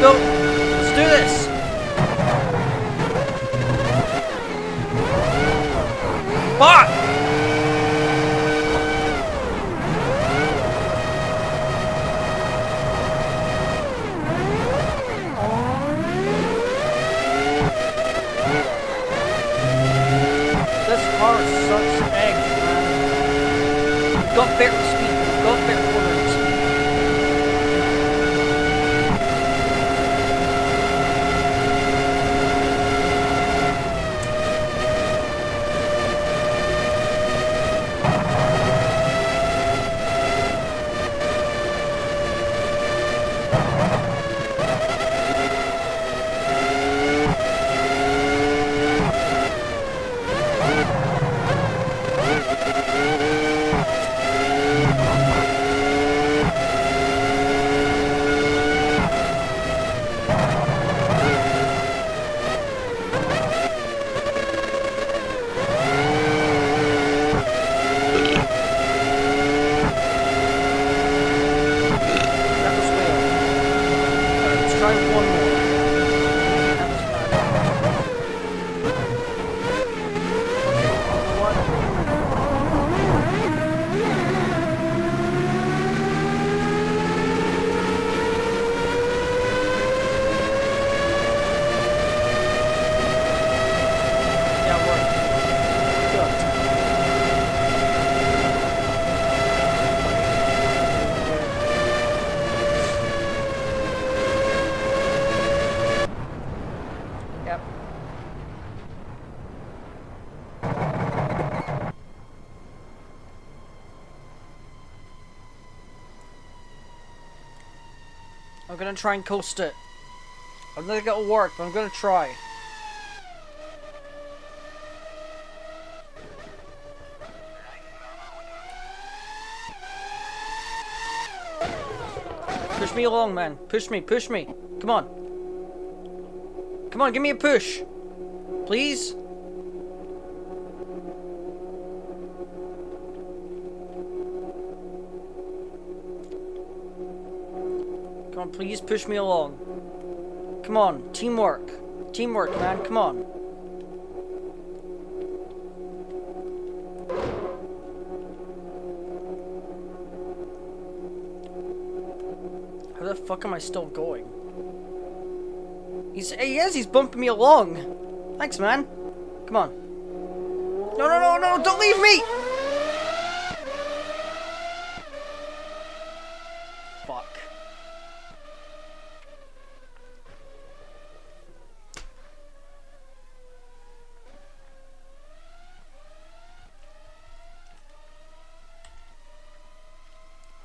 go. Let's do this. Fuck! This car sucks eggs, man. Got better speed. Got better cornering speed. I'm gonna try and coast it. I don't think it'll work, but I'm gonna try. Push me along, man. Push me, push me. Come on. Come on, give me a push. Please? Come on, please push me along. Come on, teamwork. Teamwork, man, come on. How the fuck am I still going? He's bumping me along. Thanks, man. Come on. No, no, no, no, don't leave me! Fuck.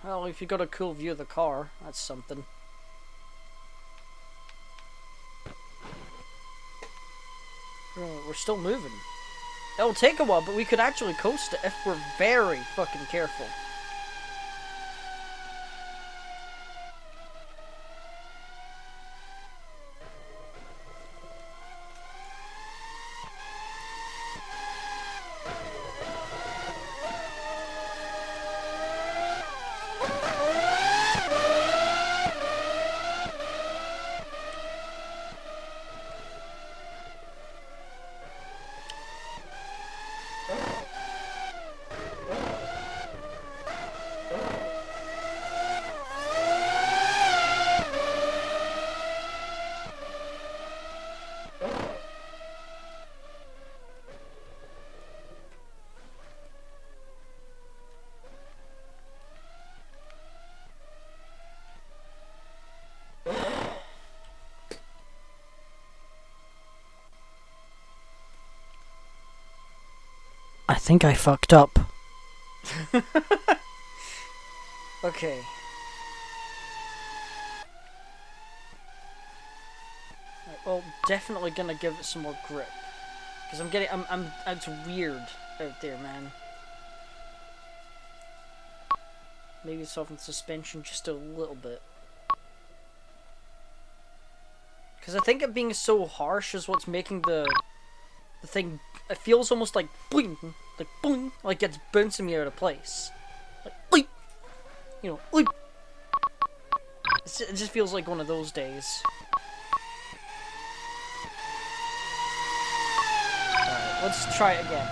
Well, if you got a cool view of the car, that's something. Oh, we're still moving. It'll take a while, but we could actually coast it if we're very fucking careful. I think I fucked up. Okay. Right, well, definitely gonna give it some more grip. Because it's weird out there, man. Maybe soften the suspension just a little bit. Because I think it being so harsh is what's making the thing, it feels almost like boing, like it's bouncing me out of place. Like, boing, you know, boing. It just feels like one of those days. Let's try it again.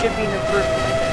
should be an improvement.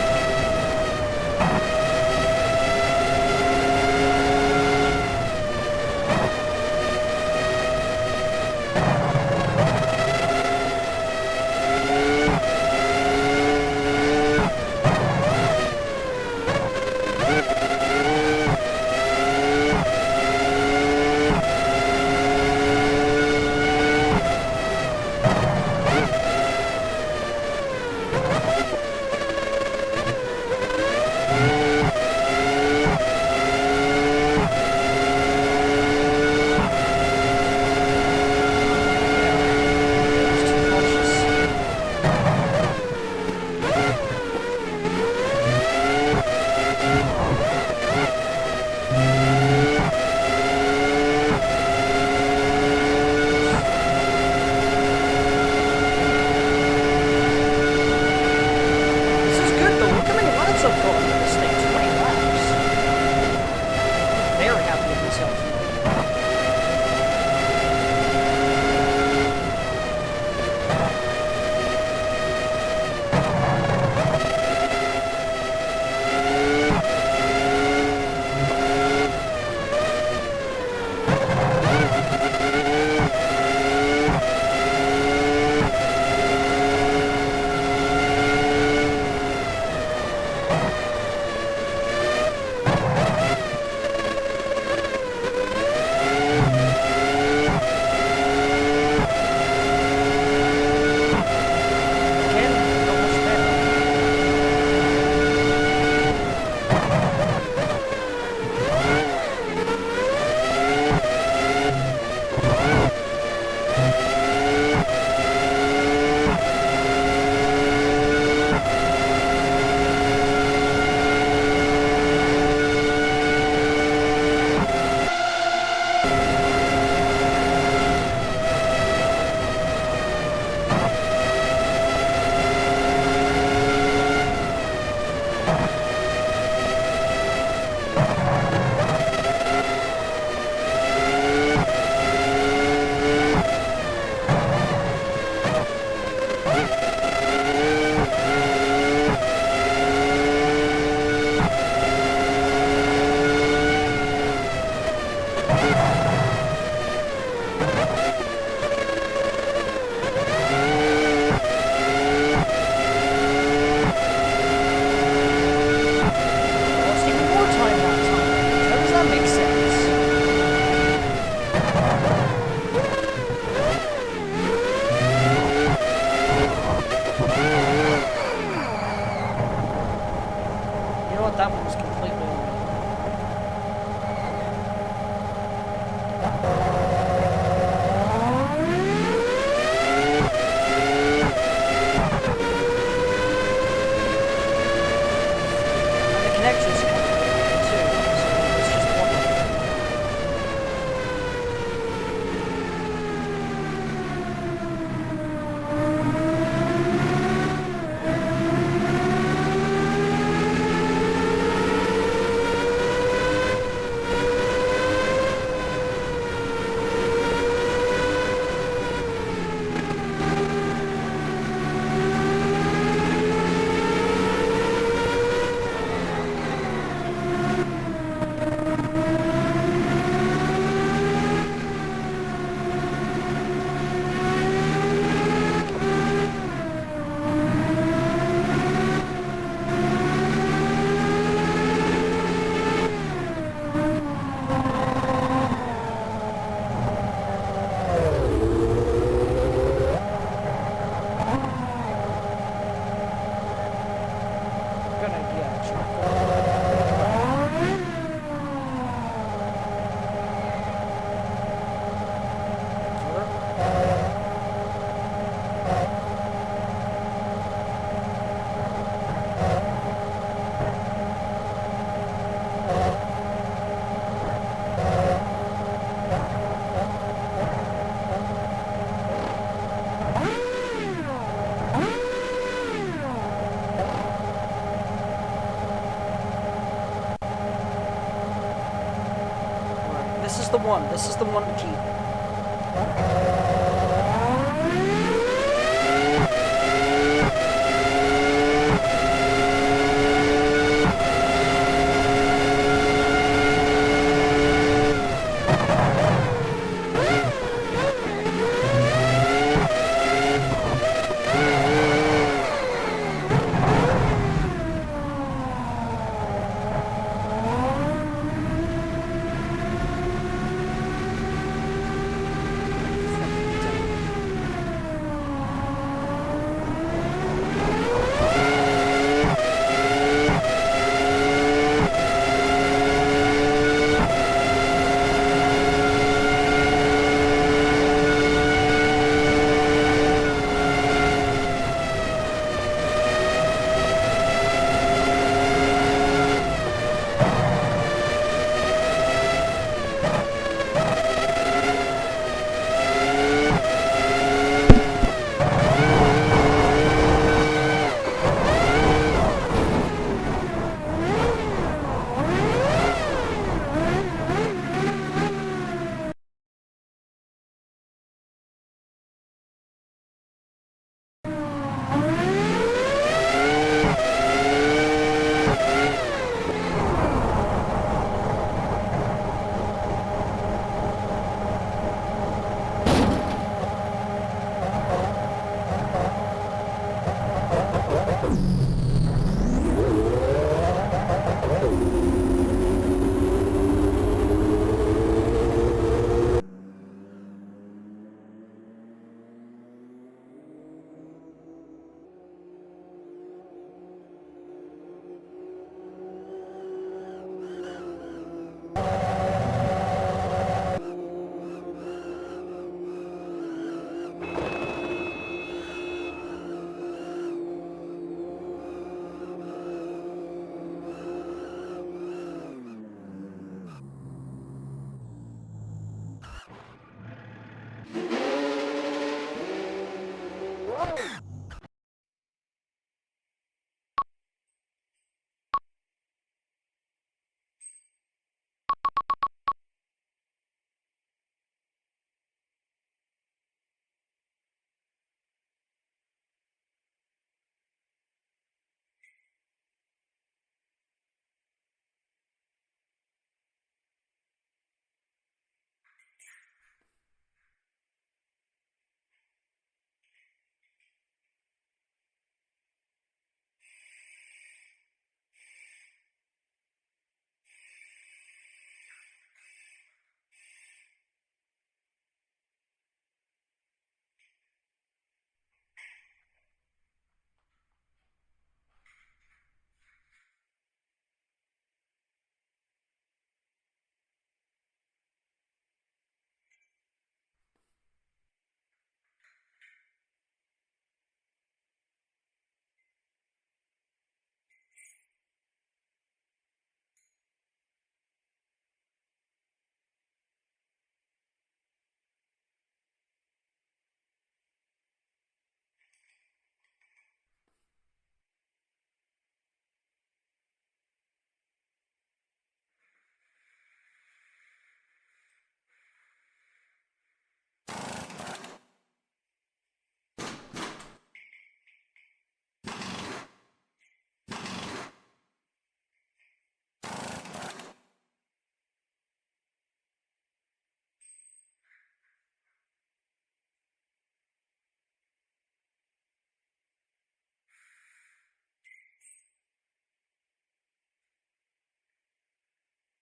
This is the one. This is the one to keep.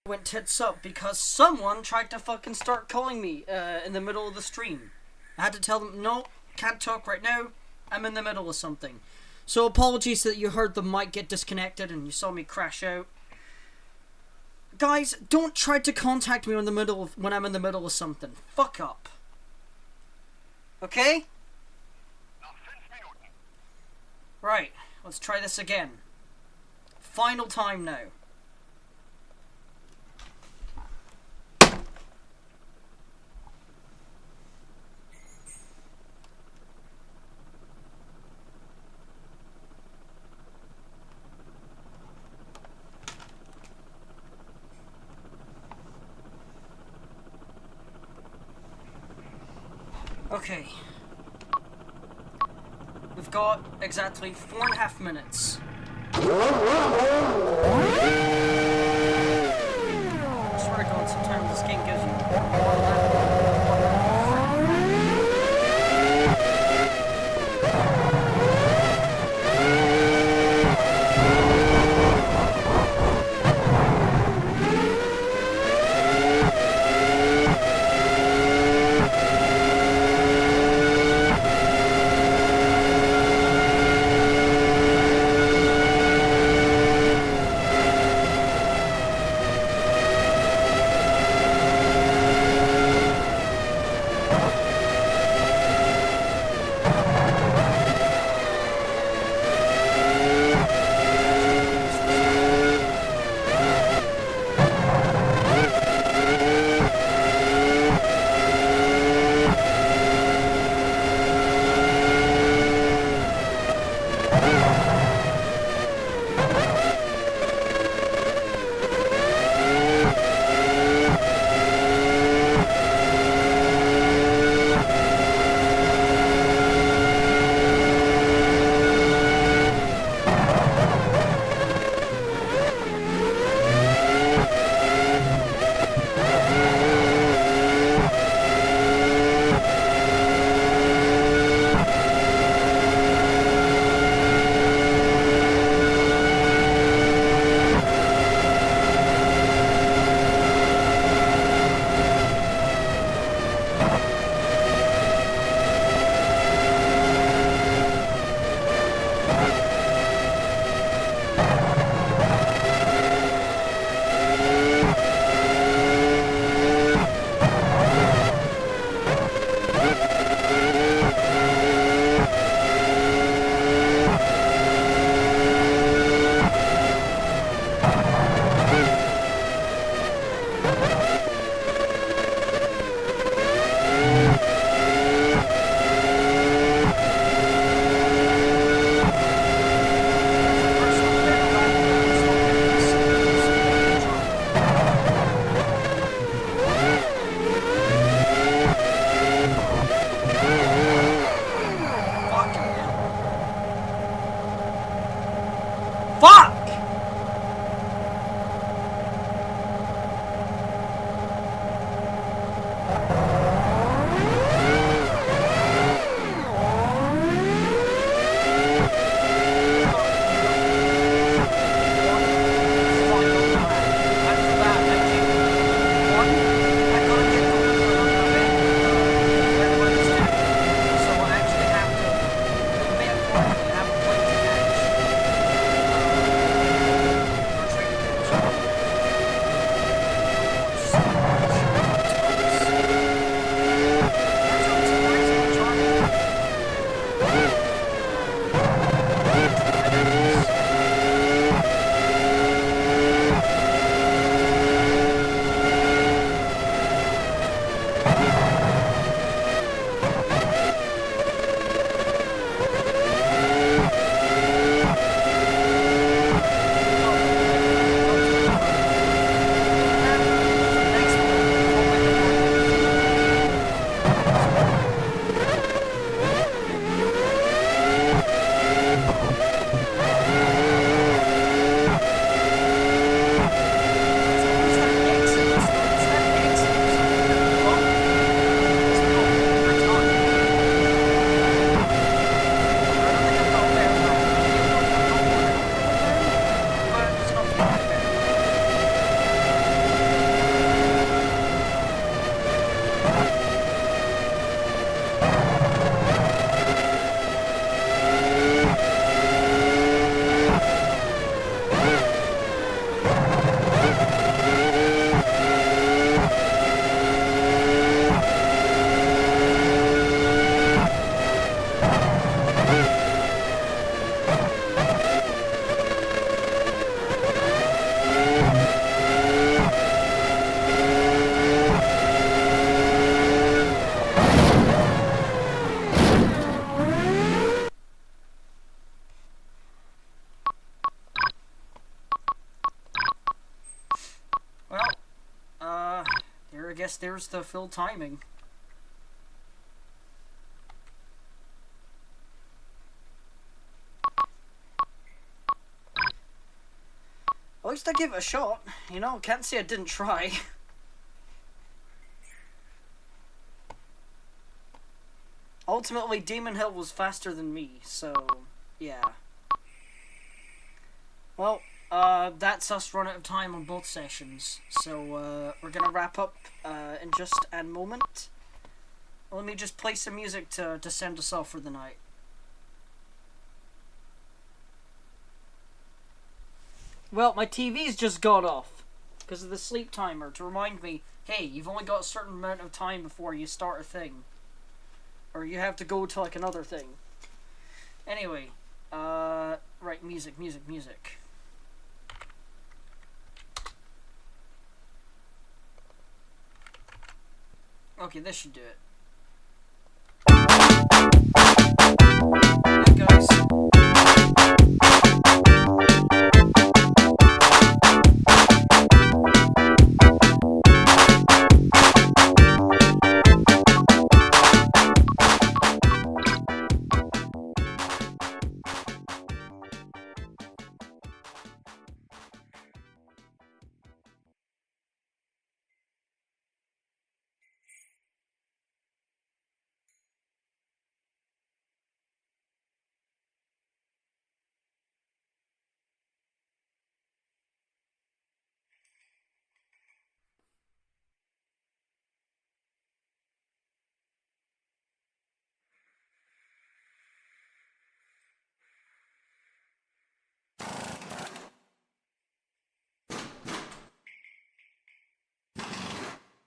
Went tits up because someone tried to fucking start calling me in the middle of the stream. I had to tell them, no, can't talk right now, I'm in the middle of something. So apologies that you heard the mic get disconnected and you saw me crash out. Guys, don't try to contact me when I'm in the middle of something. Fuck up. Okay? Right, let's try this again. Final time now. Okay. We've got exactly 4.5 minutes. I swear to God, sometimes this game gives you guess there's the full timing. At least I gave it a shot. You know, can't say I didn't try. Ultimately, Demon Hill was faster than me, so yeah. Well, that's us run out of time on both sessions. So we're gonna wrap up in just a moment. Let me just play some music to send us off for the night. Well, my TV's just got off because of the sleep timer to remind me, hey, you've only got a certain amount of time before you start a thing. Or you have to go to like another thing. Anyway, right, music. Okay, this should do it.